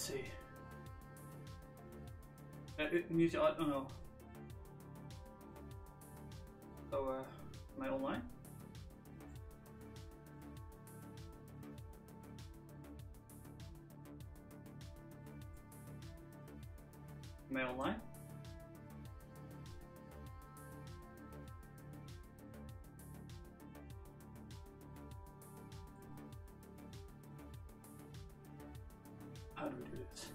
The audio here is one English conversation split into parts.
see. Mute the audio. Oh no. So, am I online? Am I online? How do we do this?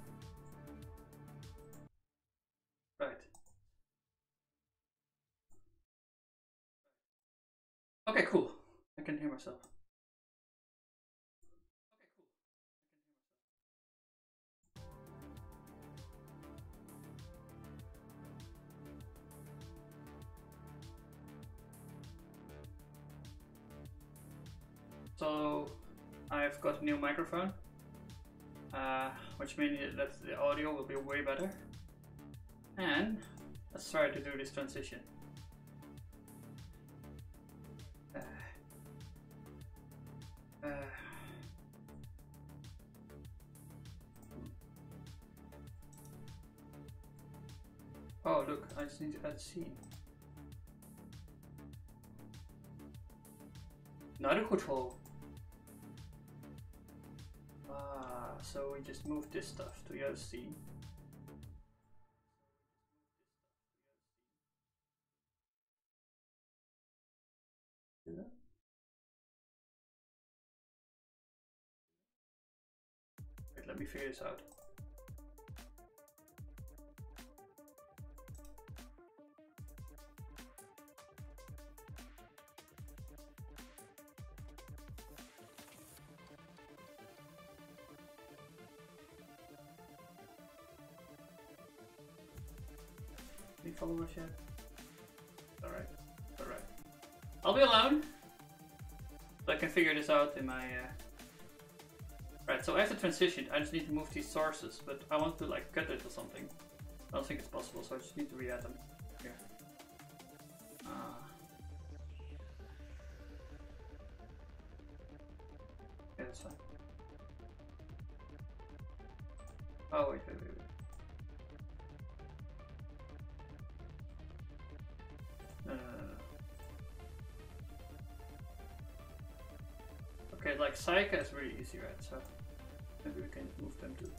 Right. Okay, cool. I can hear myself. So I've got a new microphone, which means that the audio will be way better. And let's try to do this transition. Oh look, I just need to add scene. Naruhodo. So we just move this stuff to the other scene. Yeah. Wait, let me figure this out. Any followers yet? Alright, alright. I'll be alone. So I can figure this out in my... Right, so I have to transition. I just need to move these sources, but I want to like cut it or something. I don't think it's possible, so I just need to re-add them. Here. Yeah, that's fine. Oh, wait. No. Okay, like Psycha is really easy, right? So maybe we can move them too.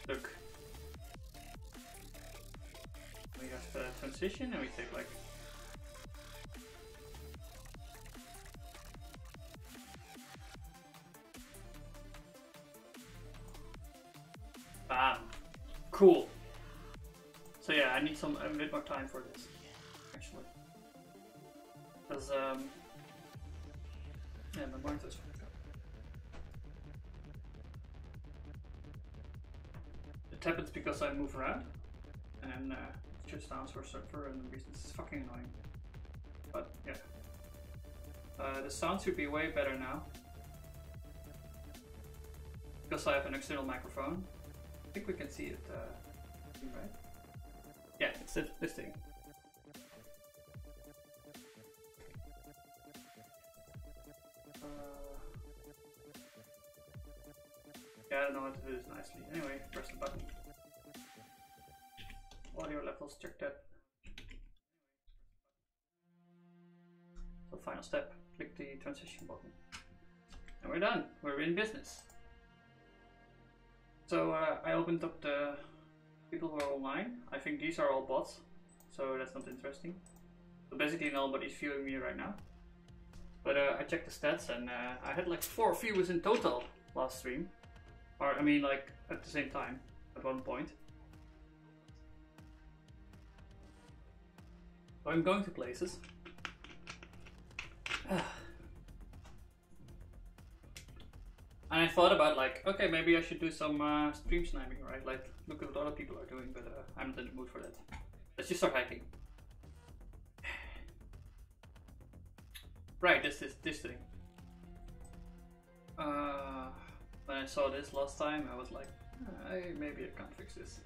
Look. We have the transition and we take like... Bam! Cool! So yeah, I need a bit more time for this, actually. Because, yeah, my monitor's... It happens because I move around and it shuts down for random reasons. It's fucking annoying. But yeah. The sound should be way better now. Because I have an external microphone. I think we can see it, right? Yeah, it's this thing. Yeah, I don't know how to do this nicely. Anyway, press the button. Audio levels, check that. So final step, click the transition button. And we're done, we're in business. So I opened up the people who are online. I think these are all bots, so that's not interesting. So basically nobody's viewing me right now. But I checked the stats and I had like 4 viewers in total last stream. Or, I mean, like, at the same time, at one point. So I'm going to places. And I thought about like, okay, maybe I should do some stream sniping, right? Like, look at what other people are doing, but I'm not in the mood for that. Let's just start hacking. Right, this thing. When I saw this last time, I was like, maybe I can't fix this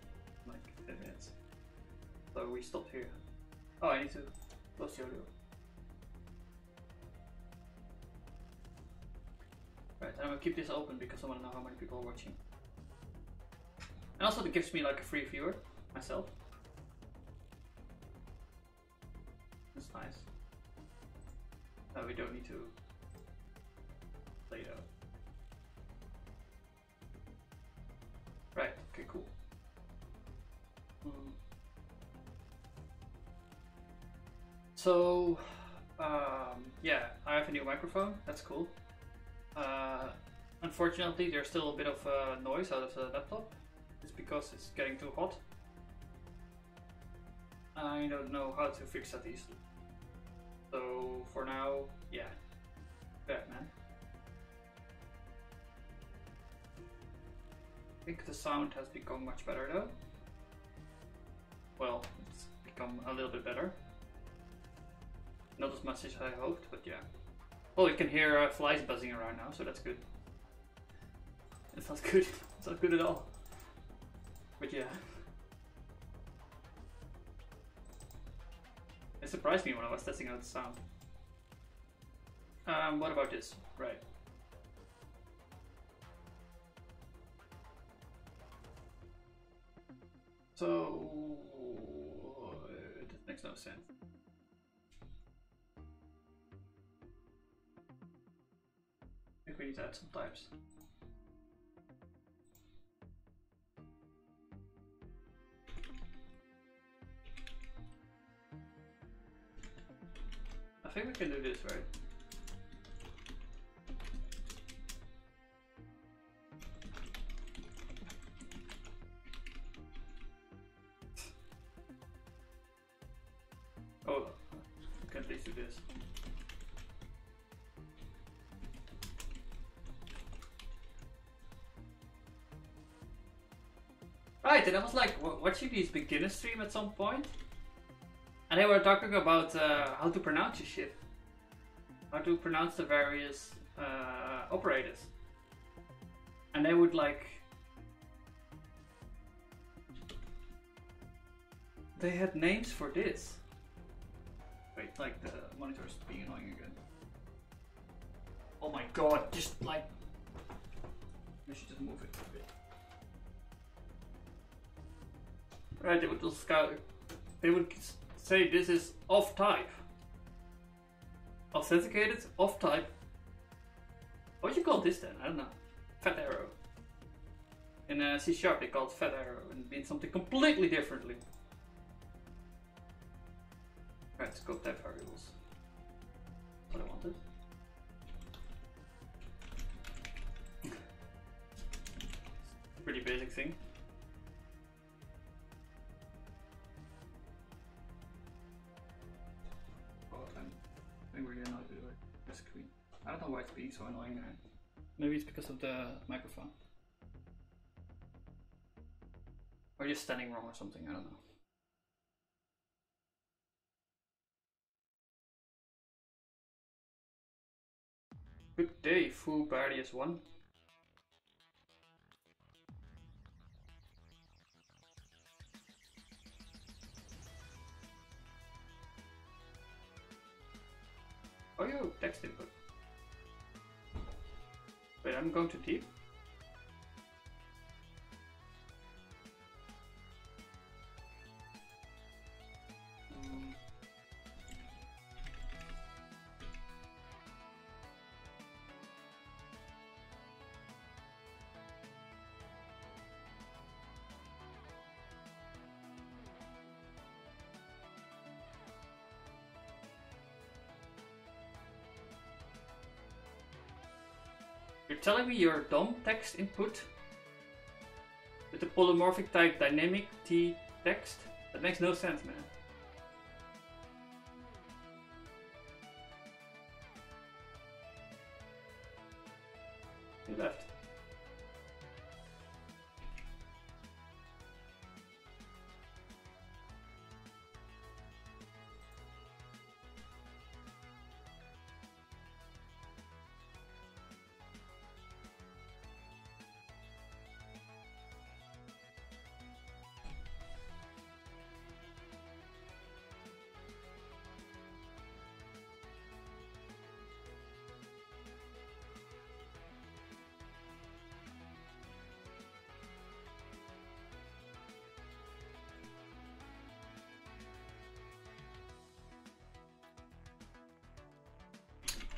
in like 10 minutes. So we stopped here. Oh, I need to close the audio. Right, and I'm gonna keep this open because I wanna know how many people are watching. And also it gives me like a free viewer, myself. That's nice. No, we don't need to play it out. Right, okay, cool. So, yeah, I have a new microphone, that's cool. Unfortunately, there's still a bit of noise out of the laptop. It's because it's getting too hot. I don't know how to fix that easily. So, for now, yeah, bad man. I think the sound has become much better though. Well, it's become a little bit better. Not as much as I hoped, but yeah. Well, you can hear flies buzzing around now, so that's good. It's not good. It's not good at all. But yeah. It surprised me when I was testing out the sound. What about this? Right. So... that makes no sense. I think we need to add some types. I think we can do this, right? Oh, we can at least do this. Right, and I was like watching these beginner stream at some point. And they were talking about how to pronounce this shit. How to pronounce the various operators. And they would like... They had names for this. Wait, like the monitor's being annoying again. Oh my god, just like... We should just move it a bit. Right, they would just they would say this is off type. Authenticated, off type. What do you call this then? I don't know. Fat arrow. In C# they call it fat arrow and it means something completely differently. Right, scope type variables. What I wanted. Pretty basic thing. Really annoyed with the screen. I don't know why it's being so annoying. Maybe it's because of the microphone. Or just standing wrong or something, I don't know. Good day, Foo Bardius 1. Oh, yo, text input. Wait, I'm going too deep? You're telling me your DOM text input with the polymorphic type dynamic T text? That makes no sense, man. He left.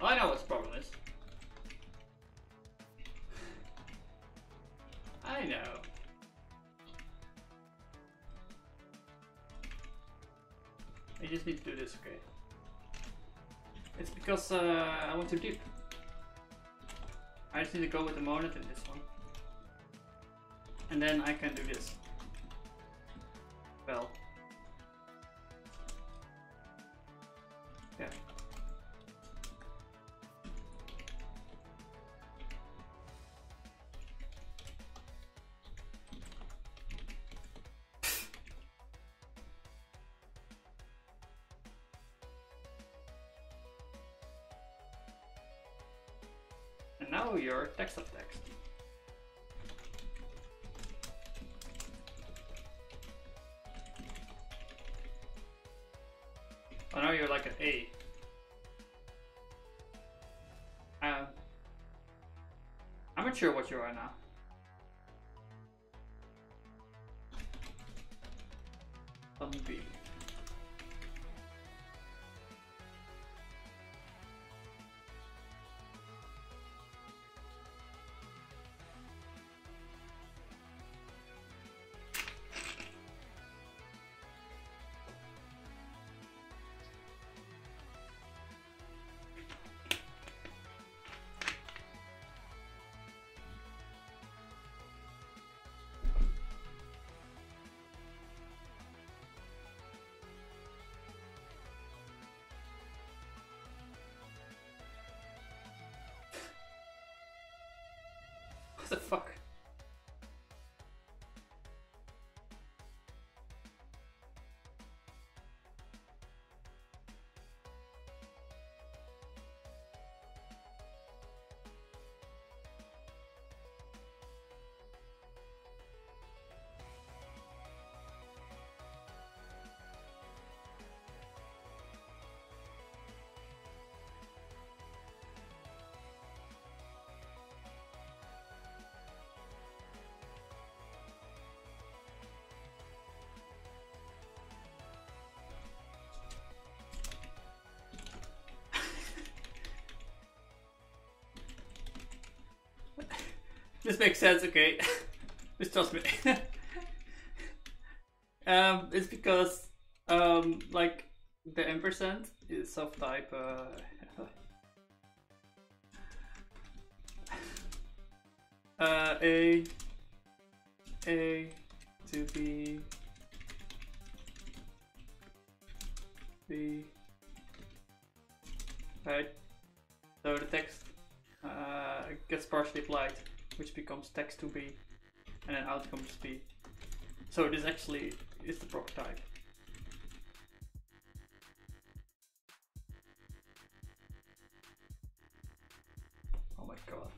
I know what the problem is. I know. I just need to do this, okay? It's because I want to dip. I just need to go with the monad in this one. And then I can do this. Well. Yeah. And now you're text of text. Oh, now you're like an A. I'm not sure what you are now. B. What the fuck? This makes sense, okay. Just trust me. It's because like the ampersand is of type A to B, right? So the text gets partially applied, which becomes text to B, and then out comes B. So this actually is the proc type. Oh my god.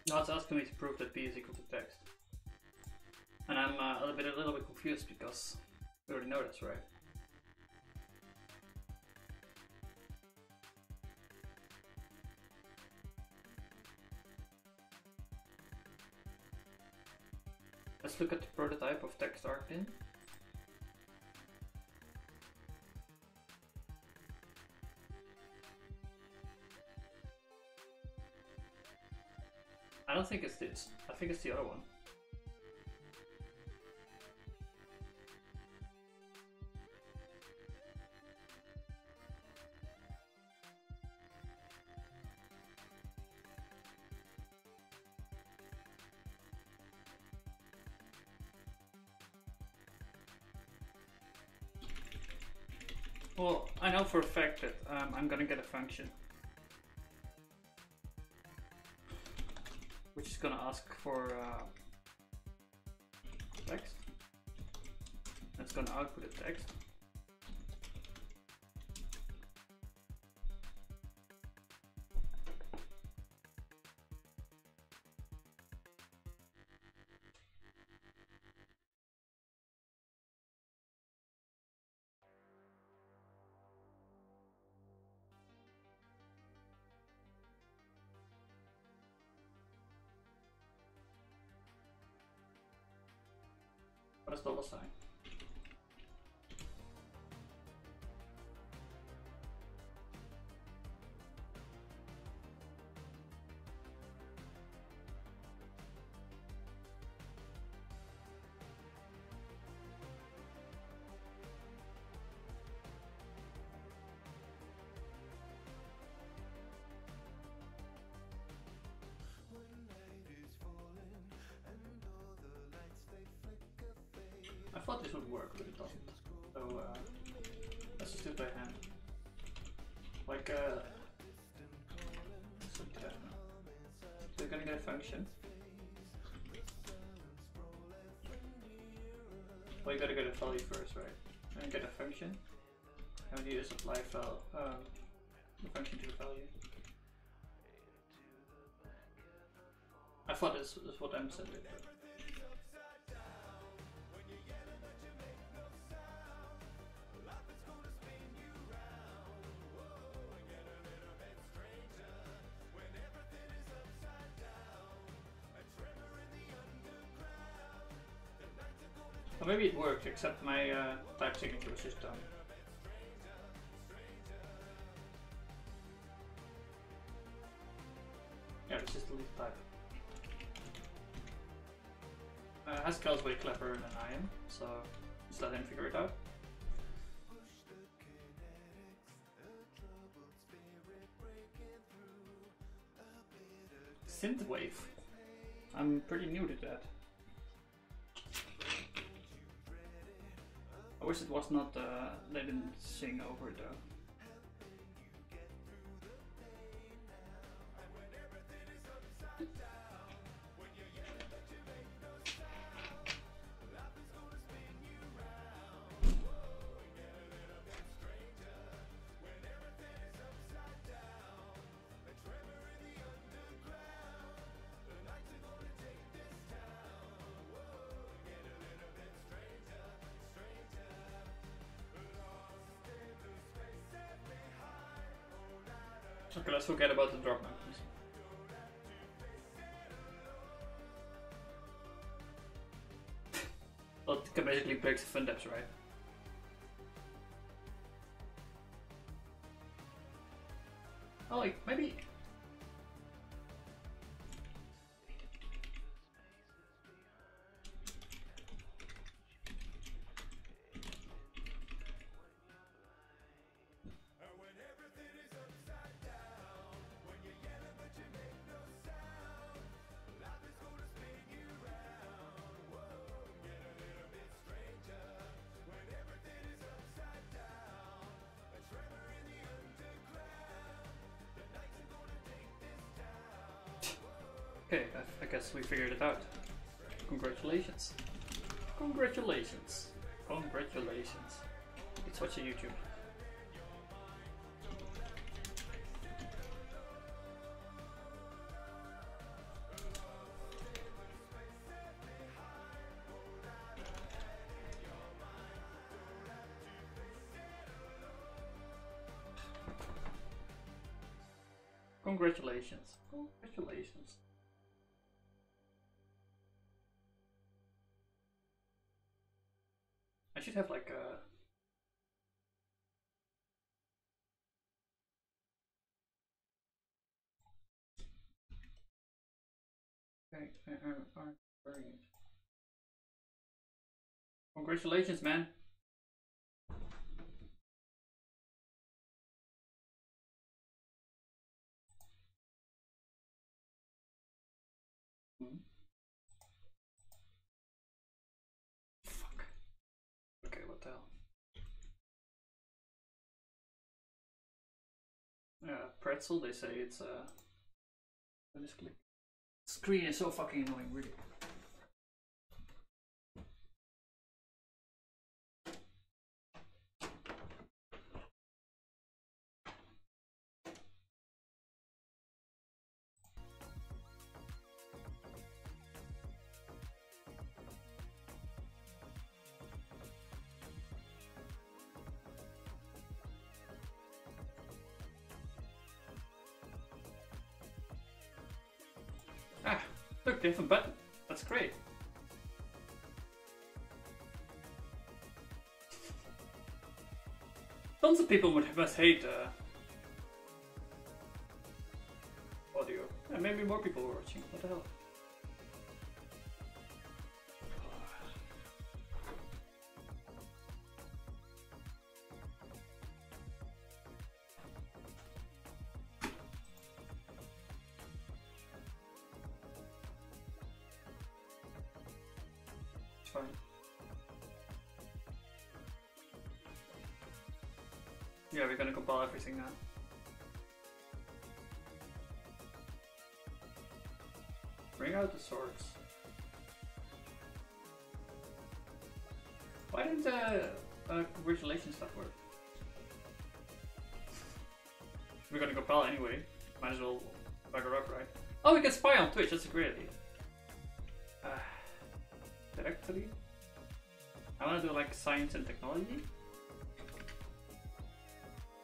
Now it's asking me to prove that B is equal to text. And I'm a little bit confused because we already know this, right? Let's look at the prototype of text arcin. I don't think it's this. I think it's the other one. Well, I know for a fact that I'm gonna get a function which is gonna ask for text. That's gonna output a text. What is $sign? I thought this would work, but it doesn't. So let's just do it by hand. Like so we're gonna get a function. Well, you gotta get a value first, right? And get a function. And we need to supply the function to the value. I thought this is what M said it. Or maybe it worked, except my type signature was just done. Yeah, it's just delete type. Haskell's way cleverer than I am, so just let him figure it out. Synthwave. I'm pretty new to that. I wish it was not, they didn't sing over it though. Okay, let's forget about the drop mountains. Well, it can basically break the fun depths, right? Oh, like, maybe... Okay, I guess we figured it out. Congratulations. Congratulations. Congratulations. It's watching YouTube. Congratulations. Congratulations. I should have like a... Okay, congratulations, man. Fuck. Okay, what the hell? pretzel, they say it's this click. Screen is so fucking annoying, really. Ah, look, different button. That's great. Tons of people must hate audio. And maybe more people were watching. What the hell? It's fine. Yeah, we're gonna compile everything now. Bring out the swords. Why didn't the congratulations stuff work? We're gonna compile anyway. Might as well bugger up, right? Oh, we can spy on Twitch. That's a great idea. Directly. I wanna do like science and technology.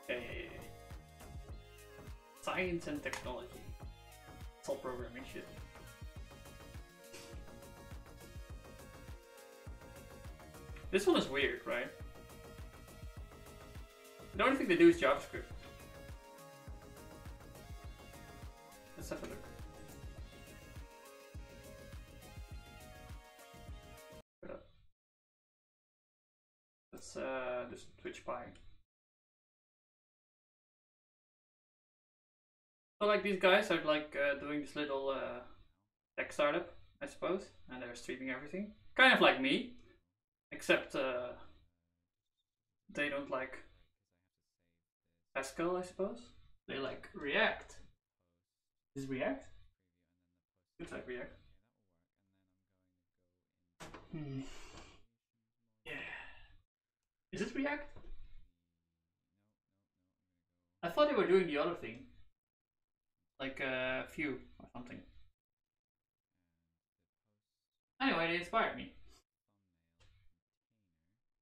Okay. Science and technology. It's all programming shit. This one is weird, right? The only thing they do is JavaScript. Let's have a look. Let's do some Twitch spying. So like these guys are like doing this little tech startup, I suppose, and they're streaming everything. Kind of like me, except they don't like Haskell, I suppose. They like React. Is it React? It's like React. Yeah. Is it React? I thought they were doing the other thing. Like a Vue or something. Anyway, they inspired me.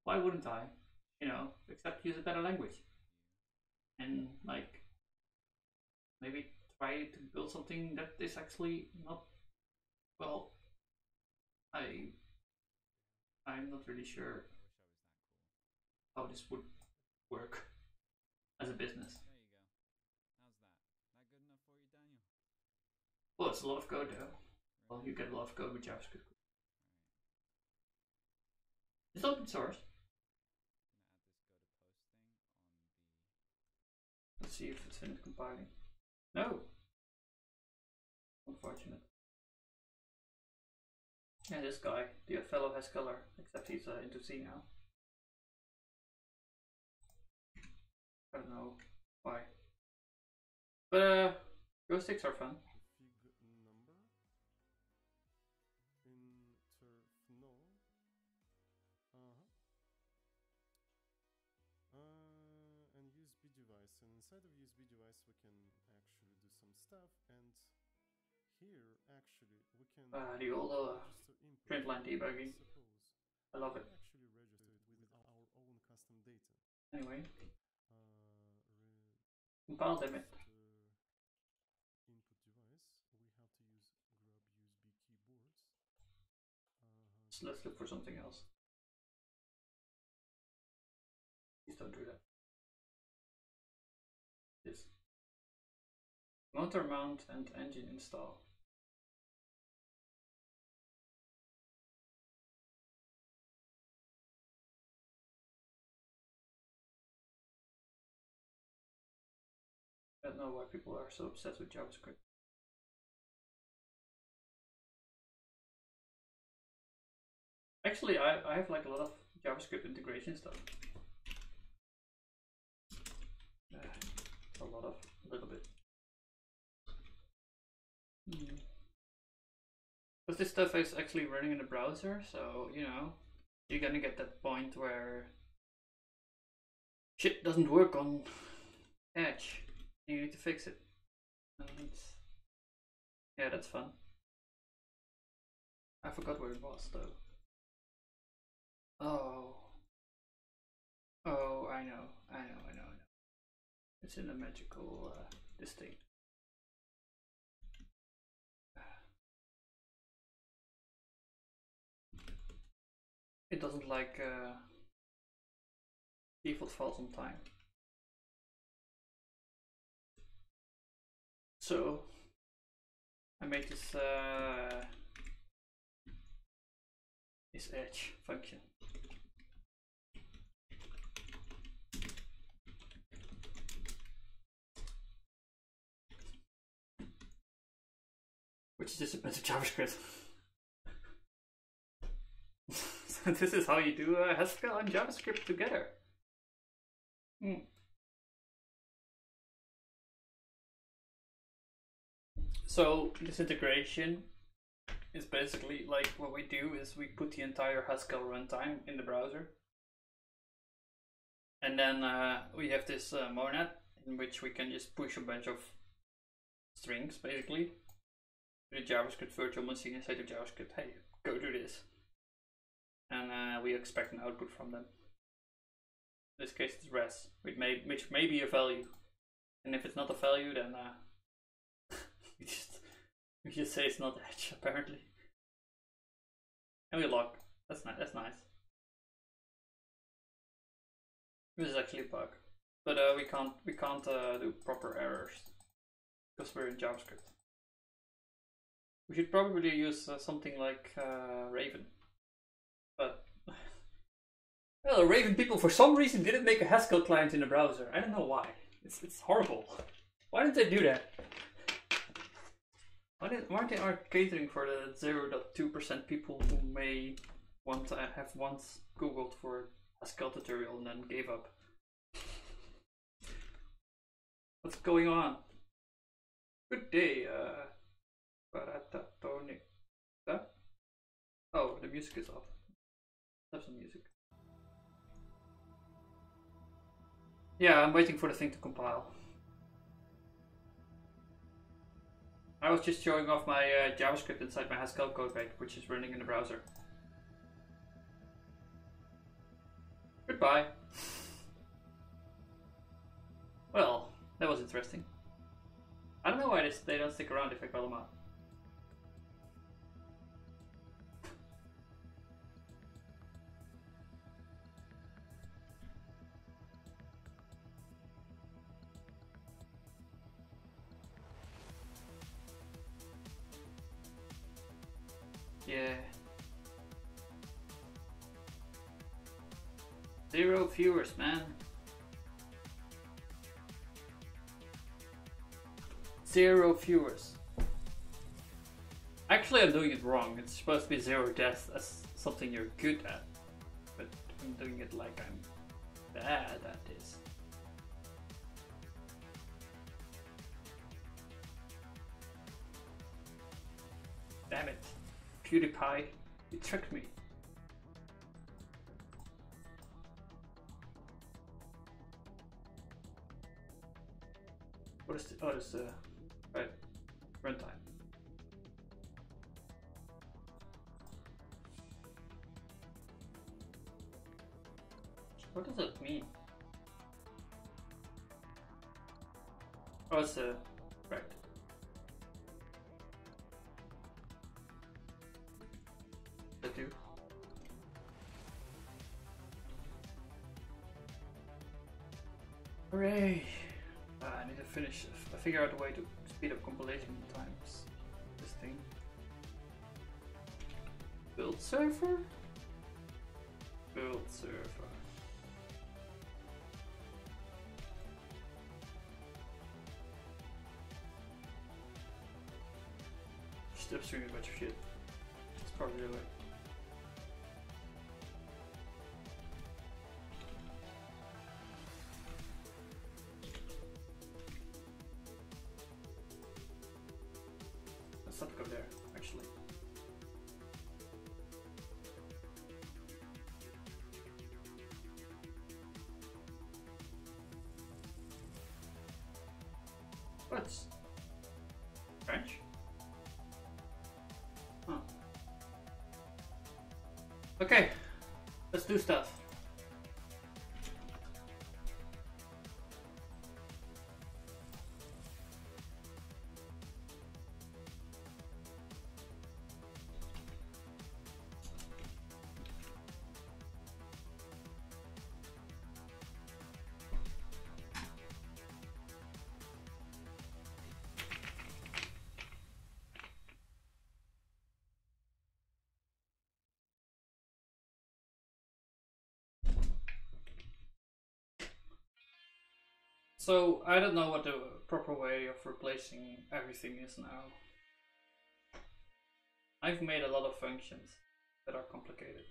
Why wouldn't I? You know, except use a better language. And like, maybe try to build something that is actually not, well, I'm not really sure how this would work as a business. Well, it's a lot of code though. Well, you get a lot of code with JavaScript. It's open source. Let's see if it's finished compiling. No! Unfortunate. Yeah, this guy, the fellow Haskeller, except he's into C now. I don't know why. But Go sticks are fun. And USB device, and inside of USB device we can actually do some stuff, and here actually we can The old print line debugging. I love it. Actually register it with our own custom data. Anyway, compile limit. Input device, we have to use grab USB keyboards. So let's look for something else. Please don't do that. This. Motor mount and engine install. I don't know why people are so obsessed with JavaScript. Actually, I have like a lot of JavaScript integration stuff. a little bit. Because this stuff is actually running in the browser, so you know, you're gonna get that point where shit doesn't work on Edge. You need to fix it. And yeah, that's fun. I forgot where it was though. Oh, I know. It's in the magical this thing. It doesn't like default files on time. So I made this Edge function. Which is just a bunch of JavaScript. So this is how you do Haskell and JavaScript together. So this integration is basically like what we do is we put the entire Haskell runtime in the browser. And then we have this monad in which we can just push a bunch of strings basically to the JavaScript virtual machine and say to JavaScript, hey, go do this. And we expect an output from them. In this case it's res, which may be a value. And if it's not a value, then we just say it's not Edge apparently. And we log. That's nice. This is actually a bug, but we can't do proper errors because we're in JavaScript. We should probably use something like Raven, but well, Raven people for some reason didn't make a Haskell client in the browser. I don't know why. It's horrible. Why didn't they do that? Why they are catering for the 0.2% people who may want to have once googled for Haskell tutorial and then gave up? What's going on? Good day, Paratatonik. Oh, the music is off. Let's have some music. Yeah, I'm waiting for the thing to compile. I was just showing off my JavaScript inside my Haskell codebase, which is running in the browser. Goodbye. Well, that was interesting. I don't know why they don't stick around if I call them out. Yeah. 0 viewers, man. 0 viewers. Actually, I'm doing it wrong. It's supposed to be 0 deaths as something you're good at. But I'm doing it like I'm bad at this. Damn it. PewDiePie, you tricked me. What is the, oh, it's the right runtime. What does that mean? Oh, it's the right. That do. Hooray! I need to finish. I figure out a way to speed up compilation times. This thing. Build server? Build server. Just upstream a bunch of shit. That's probably the way. not go there, actually. What's French? Huh. Okay, let's do stuff. So, I don't know what the proper way of replacing everything is now. I've made a lot of functions that are complicated.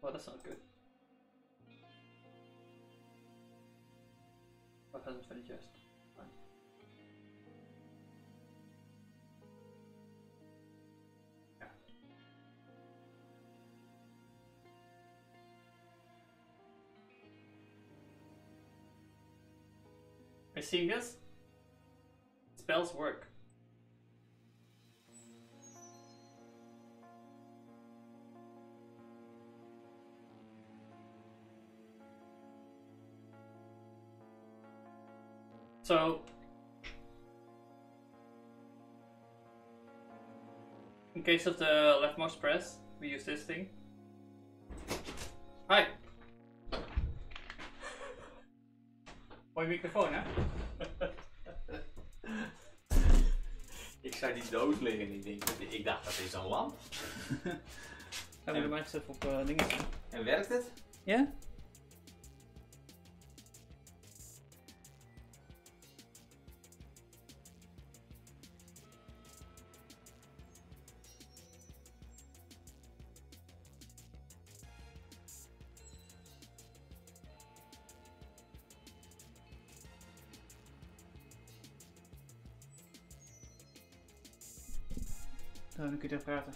Well, that's not good. What hasn't finished yet? Fine. Are you seeing this? Spells work. So, in case of the leftmost press, we use this thing. Hi! Mooie microfoon, hè? Ik zag die doos liggen en ik dacht dat is een lamp. Gaan we de mij even op dingen staan. En werkt het? Ja? Dan kun je er praten.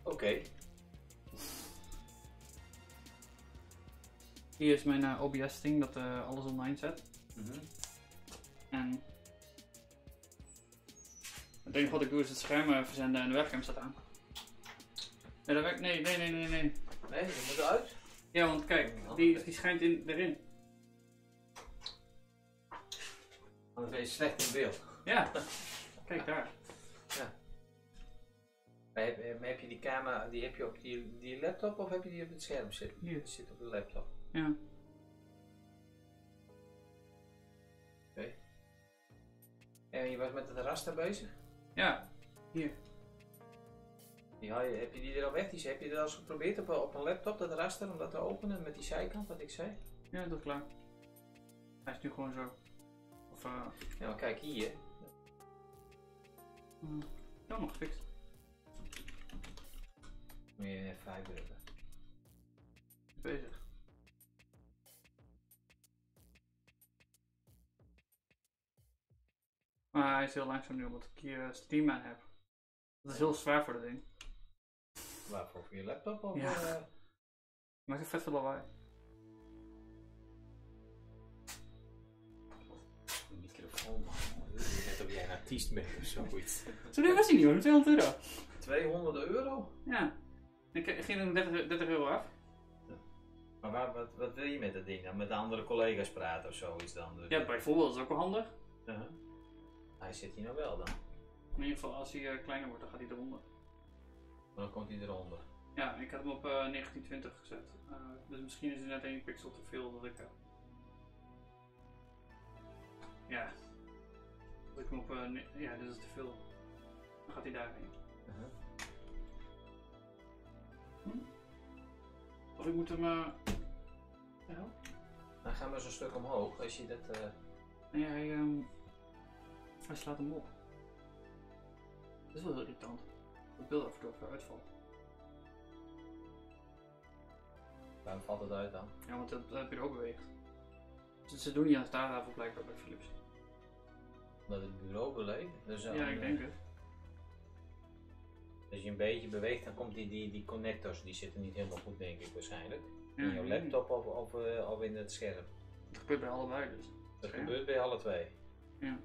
Oké. Hier is mijn OBS ding dat alles online zet. En het enige wat ik doe is het scherm verzenden en de webcam staat aan. Nee, dat werkt. Nee. Nee, dat moet eruit. Ja, want kijk, die schijnt erin. Anders ben je slecht in beeld. Ja, kijk daar. Ja. Maar heb je die camera, die heb je op die laptop of heb je die op het scherm zitten? Hier. Die zit op de laptop. Ja. Oké. En je was met het raster bezig? Ja, hier. Ja, heb je die er al weg? Heb je dat al eens geprobeerd op een laptop, dat raster, om dat te openen met die zijkant, wat ik zei? Ja, dat is klaar. Hij is nu gewoon zo. Of Ja, maar kijk hier. ja, nog gefixt. Moet je F5 drukken. Bezig. Maar hij is heel langzaam nu omdat ik hier Steam aan heb. Dat is heel zwaar voor dat ding. Waarvoor? Voor je laptop? Of, Ja. Maakt een vet veel lawaai. Een microfoon, man. Net of jij een artiest bent of zoiets. Zo duur was hij niet hoor, 200 euro. 200 euro? Ja. Ik ging er 30 euro af. Maar wat wil je met dat ding dan? Met andere collega's praten of zoiets dan? Dus Ja, bijvoorbeeld, dat is ook wel handig. Hij zit hier nou wel dan. In ieder geval, als hij kleiner wordt, dan gaat hij eronder. Maar dan komt hij eronder. Ja, ik had hem op 1920 gezet. Dus misschien is er net 1 pixel te veel dat ik heb. Ja. Als ik hem op... ja, dit is te veel. Dan gaat hij daarheen. Of ik moet hem... ja. Dan gaan we zo'n stuk omhoog als je dat... Nee, hij slaat hem op. Dat is wel heel irritant. Het beeld af en toe even uitvalt. Waarom valt het uit dan? Ja, want het bureau beweegt. Dus ze doen niet aan de staartafel blijkbaar bij Philips. Dat het bureau beweegt? Dus Ja, ik denk het. Als je een beetje beweegt, dan komt die connectors, die zitten niet helemaal goed denk ik waarschijnlijk. Ja, In jouw laptop of in het scherm. Dat gebeurt bij allebei dus. Dat gebeurt bij alle twee. Ja.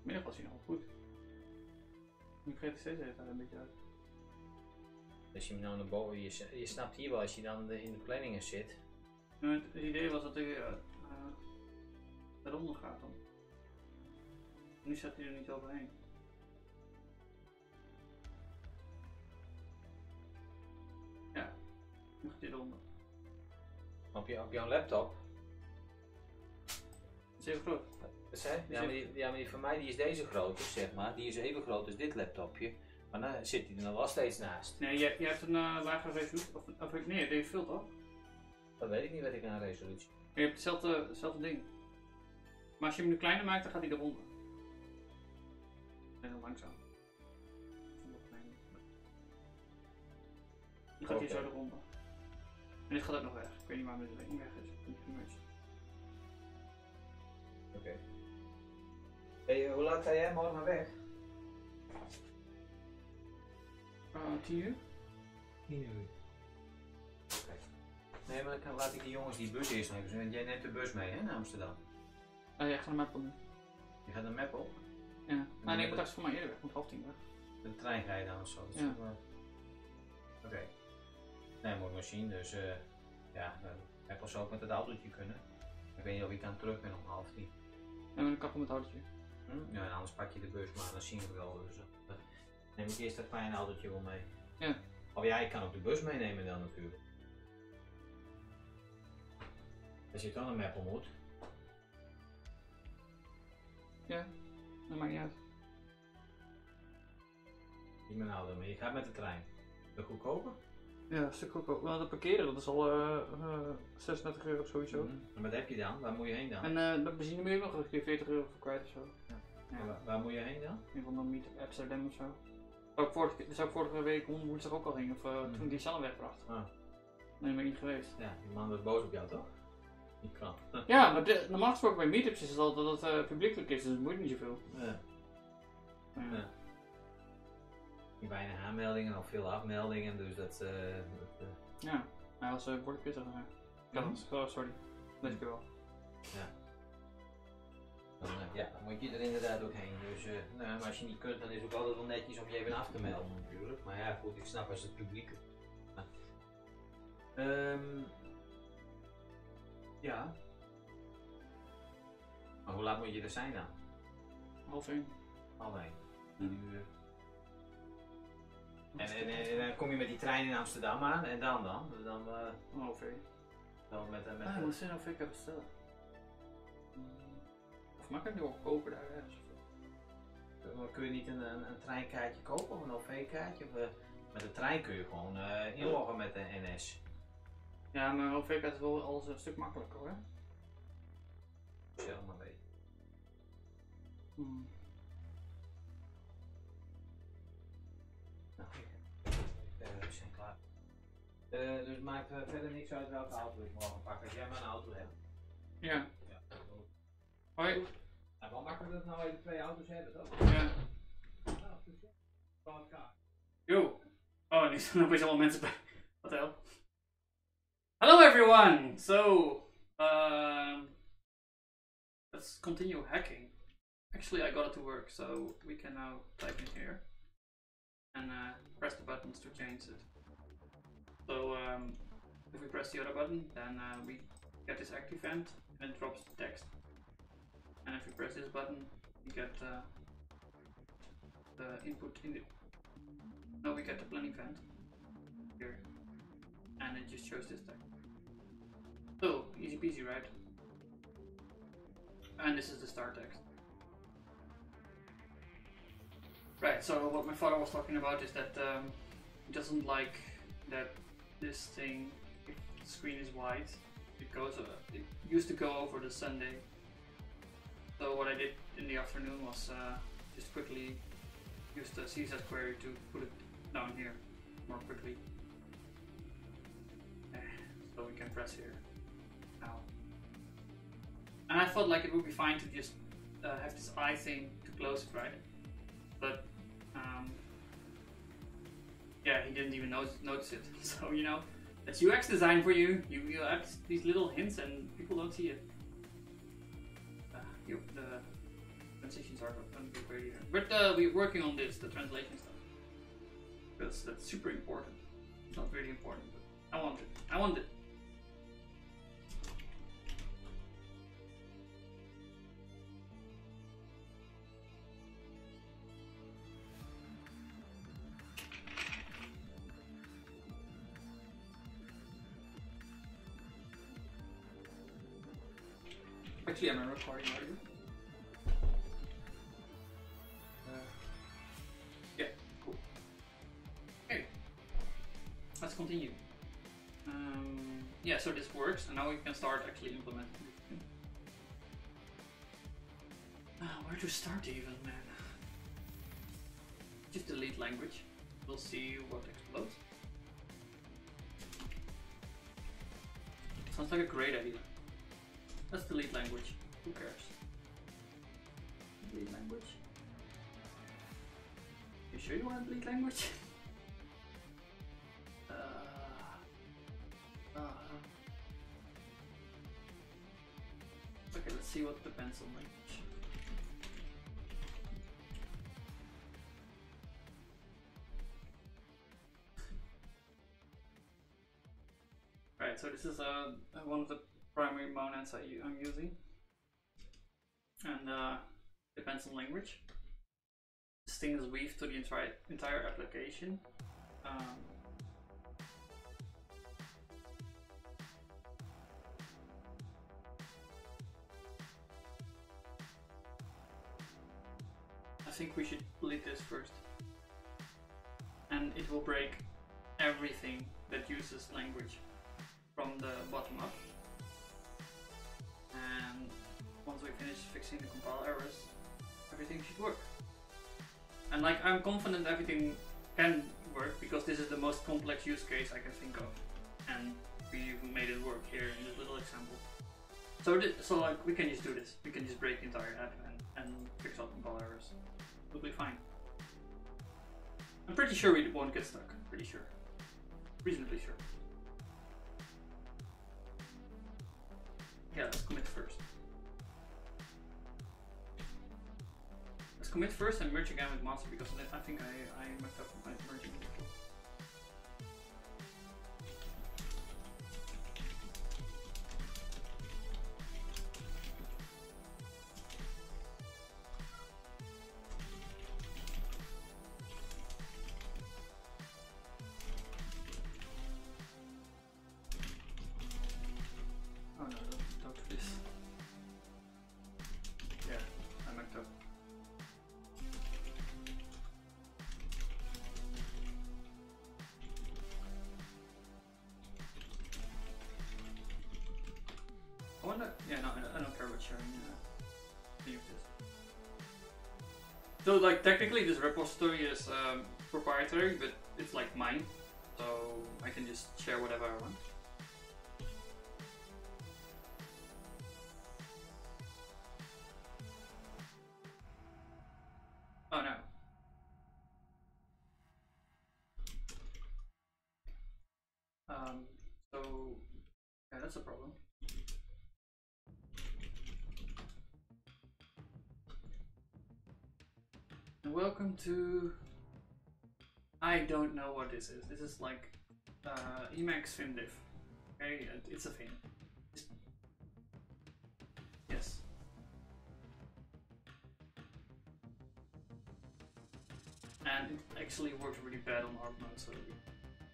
Middag was hij nog goed. Nu geeft hij steeds daar een beetje uit. Als je hem nou naar boven, je snapt hier wel, als je dan in de planningen zit. Het idee was dat hij eronder gaat dan. Nu zet hij er niet overheen. Ja, nu gaat hij eronder. Op jouw laptop? Het is even groot. Ja, maar die van mij die is deze grootte, zeg maar. Die is even groot als dit laptopje. Maar dan zit hij er nog wel steeds naast. Nee, jij hebt een lagere resolutie. Of nee, deze veel toch? Dat weet ik niet wat ik aan resolutie. Je hebt hetzelfde ding. Maar als je hem nu kleiner maakt, dan gaat hij eronder. En heel langzaam. Dan gaat hij zo eronder. En dit gaat ook nog weg. Ik weet niet waarom dit niet weg is. Oké. Hey, hoe laat ga jij morgen weg? 10 uur? 10 uur. Oké. Nee, maar dan laat ik die jongens die bus eerst nemen. Want jij neemt de bus mee, hè, naar Amsterdam? Ja, ik ga naar Meppel nu. Je gaat naar Meppel? Ja. Nee, ik moet straks voor mij eerder weg. Ik moet 9:30 weg. De trein ga je dan of zo? Ja. Oké. Nee, moet ik maar zien. Dus ja, Meppel zou ook met het autootje kunnen. Ik weet niet of ik dan terug ben om 9:30. En met een kappen met het autootje. Ja, en anders pak je de bus, maar dan zien we wel. Dus neem ik eerst dat kleine autootje wel mee. Ja. Of ja, ik kan ook de bus meenemen dan natuurlijk. Als je dan naar Meppel moet. Ja, dat maakt niet uit. Niet met een auto, maar je gaat met de trein. De goedkoper? Ja, een stuk goedkoop. Want dat parkeren, dat is al 36 euro sowieso. En wat heb je dan? Waar moet je heen dan? En de benzine moet je nog een keer 40 euro voor kwijt of zo. Ja. Waar moet je heen dan? In van dan Meet Amsterdam of zo. Zou ik vorige week woensdag ook al heen, of toen ik die cellen wegbracht. Ah. Nee, ben ik niet geweest. Ja, die man was boos op jou toch? Niet knap. Ja, maar normaal gesproken bij meetups is het altijd dat het publiekelijk is, dus het moet niet zoveel. Ja. Ja. Niet weinig aanmeldingen of veel afmeldingen, dus dat... Ja, hij was behoorlijk pittig. Sorry, deze keer wel. Ja. Dan moet je er inderdaad ook heen. Dus nou, maar als je niet kunt, dan is het ook altijd wel netjes om je even af te melden natuurlijk. Maar ja, goed, ik snap als het publiek. Ja. Maar hoe laat moet je er zijn dan? 12:30. Alleen. 10 uur. En dan kom je met die trein in Amsterdam aan en dan? Dan met ik moet zin of ik heb bestellen. Of mag ik nu ook kopen daar ergens? Kun je niet een treinkaartje kopen of een OV-kaartje? Met de trein kun je gewoon inloggen met de NS. Ja, maar OV-kaart is wel alles een stuk makkelijker hoor. Zeg maar mee. Nou, we zijn klaar. Dus het maakt verder niks uit welke auto ik morgen pak. Als jij maar een auto hebt. Ja. Hoi. Nou, wat makkelijk dat nou even 2 auto's hebben, toch? Ja. Yo. Oh, er zijn opeens allemaal mensen bij. What the hell? Hello everyone! So, let's continue hacking. Actually, I got it to work, so we can now type in here and press the buttons to change it. So, if we press the other button, then we get this active event and it drops the text. And if we press this button, we get the input in the... No, we get the plan event here, and it just shows this text. So, easy peasy, right? And this is the start text. Right, so what my father was talking about is that he doesn't like that this thing, if the screen is white, it used to go over the Sunday. So what I did in the afternoon was just quickly use the CSS query to put it down here more quickly. So we can press here now. And I thought like it would be fine to just have this eye thing to close it, right? But yeah, he didn't even notice it. So you know, that's UX design for you. You add these little hints and people don't see it. The transitions are going to be great here. But we're working on this, the translation stuff. Because that's super important. It's not really important, but I want it. I want it. Actually, am I recording audio? Yeah, cool. Okay, let's continue. Yeah, so this works, and now we can start actually implementing it. Where to start even, man? Just delete language. We'll see what explodes. Sounds like a great idea. Let's delete language. Who cares? Delete language. You sure you want to delete language? Okay, let's see what depends on language. Right, so this is one of the primary monads I'm using, and depends on language. This thing is weaved to the entire application. I think we should delete this first, and it will break everything that uses language from the bottom up. And once we finish fixing the compile errors, everything should work. And like, I'm confident everything can work because this is the most complex use case I can think of, and we made it work here in this little example. So like, we can just do this. We can just break the entire app and fix all compile errors. It'll be fine. I'm pretty sure we won't get stuck. Pretty sure. Reasonably sure. Yeah, let's commit first. Let's commit first and merge again with master because I think I messed up with my merging before. Oh no, don't do this. Yeah, I messed up. I wonder. Yeah, no, I don't care about sharing any of this. So, like, technically, this repository is proprietary, but it's like mine, so I can just share whatever I want. Oh no. So yeah, that's a problem. And welcome to... I don't know what this is. This is like Emacs FimDiff. Okay, it's a thing. Yes. And it actually works really bad on hard mode, so we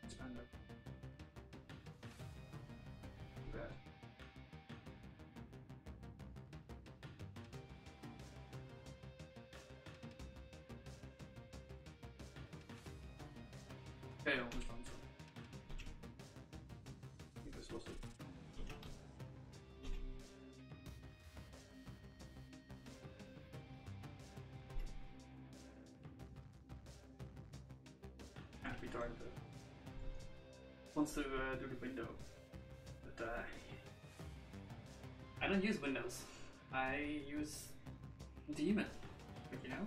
expand it. Bad. Okay, almost done. So I think this was it. Retarded. Wants to do the window. I don't use Windows. I use Daemon, but you know.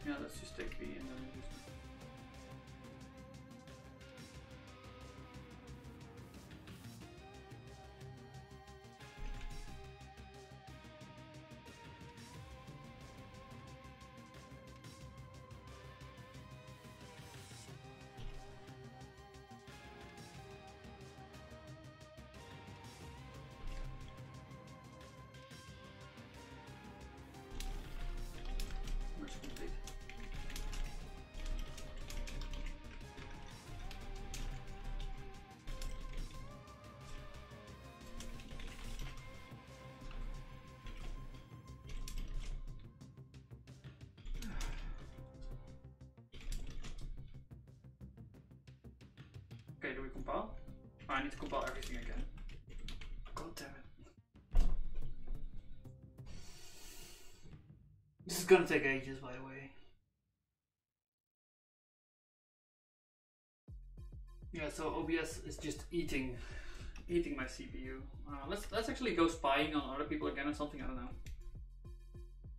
Yeah, let's just take B and then just... Merge complete. Okay, do we compile? Oh, I need to compile everything again. God damn it. This is gonna take ages, by the way. Yeah, so OBS is just eating my CPU. Let's actually go spying on other people again or something. I don't know.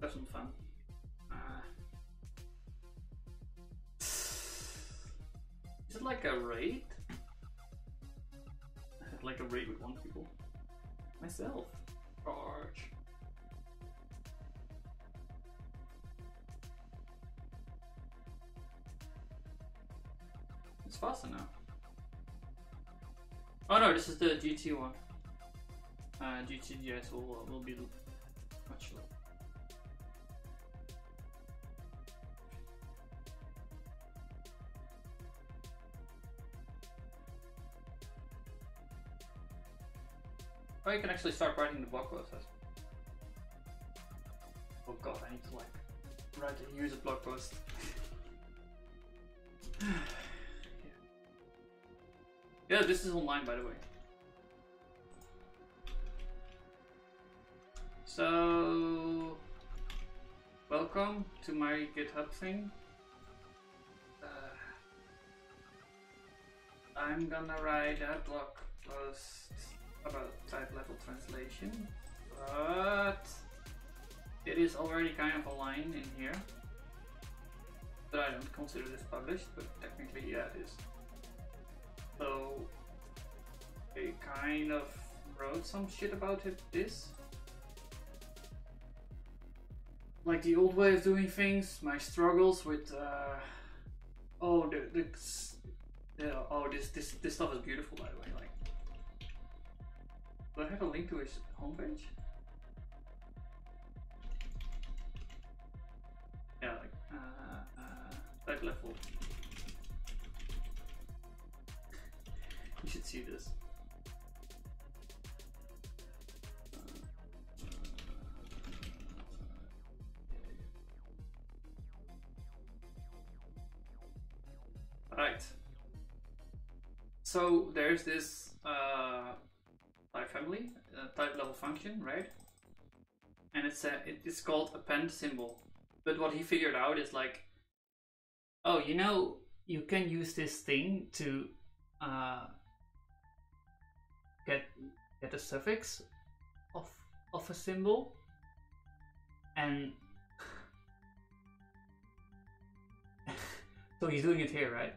Have some fun. Is it like a raid? Like a raid with 1 people? Myself. Charge. It's faster now. Oh no, this is the GT one. GTGS will be much slower. Oh, you can actually start writing the blog post. Oh god, I need to like write a user blog post. Yeah, this is online, by the way. So, welcome to my GitHub thing. I'm gonna write a blog post about type level translation, but it is already kind of a line in here. But I don't consider this published, but technically, yeah, it is. So I kind of wrote some shit about this. Like the old way of doing things, my struggles with oh this stuff is beautiful, by the way. Like, do I have a link to his homepage? Yeah, like type level. You should see this. Right. So there's this type family, type level function, right? And it's called append symbol. But what he figured out is like, oh, you know, you can use this thing to get a suffix of a symbol, and so he's doing it here, right?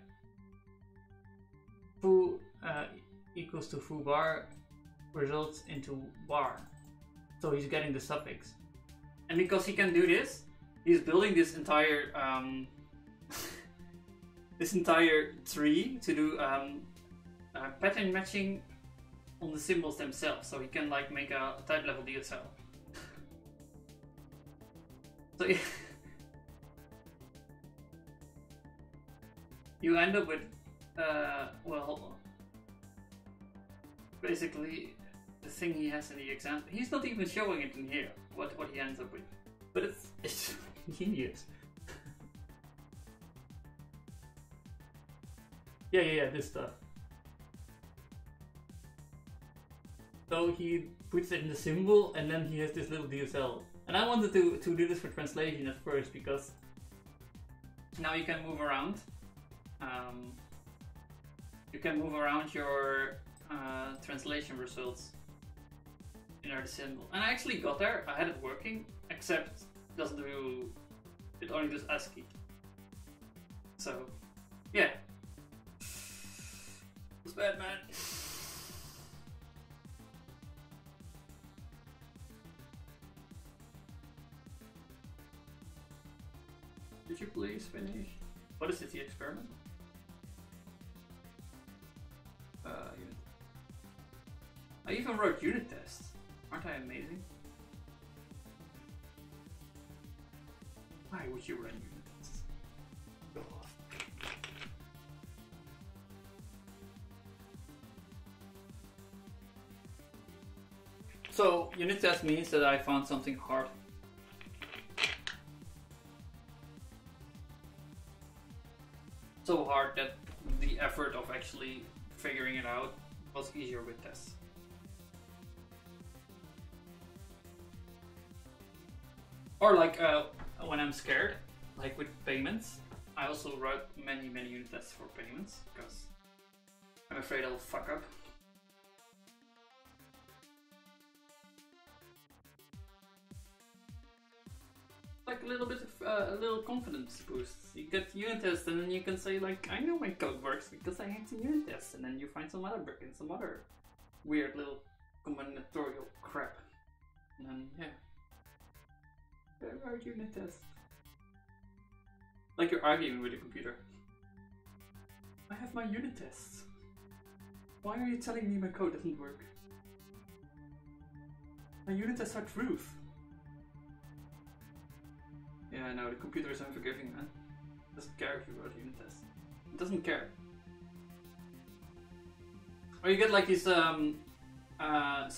Foo equals to foo bar results into bar, so he's getting the suffix, and because he can do this, he's building this entire this entire tree to do pattern matching on the symbols themselves, so he can like make a type level DSL. So you end up with well, basically the thing he has in the example. He's not even showing it in here what he ends up with, but it's genius. Yeah, this stuff. So he puts it in the symbol, and then he has this little DSL. And I wanted to do this for translation at first, because now you can move around. You can move around your translation results in our symbol. And I actually got there. I had it working, except it only does ASCII. So, yeah. It's bad, man. Did you please finish? What is it, the experiment? Unit. I even wrote unit tests. Aren't I amazing? Why would you run unit tests? So, unit test means that I found something hard. So hard that the effort of actually figuring it out was easier with tests. Or like when I'm scared, like with payments, I also wrote many unit tests for payments because I'm afraid I'll fuck up. Like a little bit of a little confidence boost. You get unit tests, and then you can say like, I know my code works because I had some unit tests, and then you find some other brick and some other weird little combinatorial crap, and then yeah, there are unit tests. Like you're arguing with the computer. I have my unit tests. Why are you telling me my code doesn't work? My unit tests are truth. Yeah, I know, the computer is unforgiving, man. It doesn't care if you wrote a unit test. It doesn't care. Or you get like these, so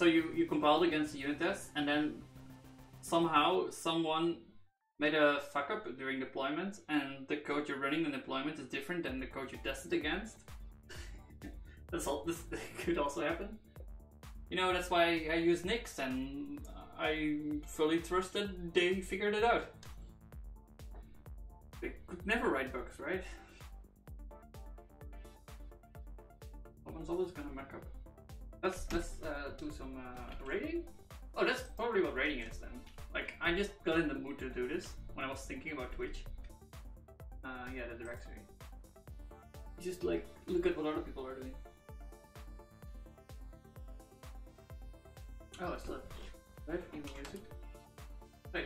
you compiled against the unit test, and then somehow someone made a fuck up during deployment, and the code you're running in deployment is different than the code you tested against. This could also happen. You know, that's why I use Nix, and I fully trusted they figured it out. They could never write bugs, right? Someone's always gonna muck up. Let's do some rating. Oh, that's probably what rating is then. Like, I just got in the mood to do this when I was thinking about Twitch. Yeah, the directory. Just like look at what other people are doing. Oh, it's not. Do I have any music? Oh yeah.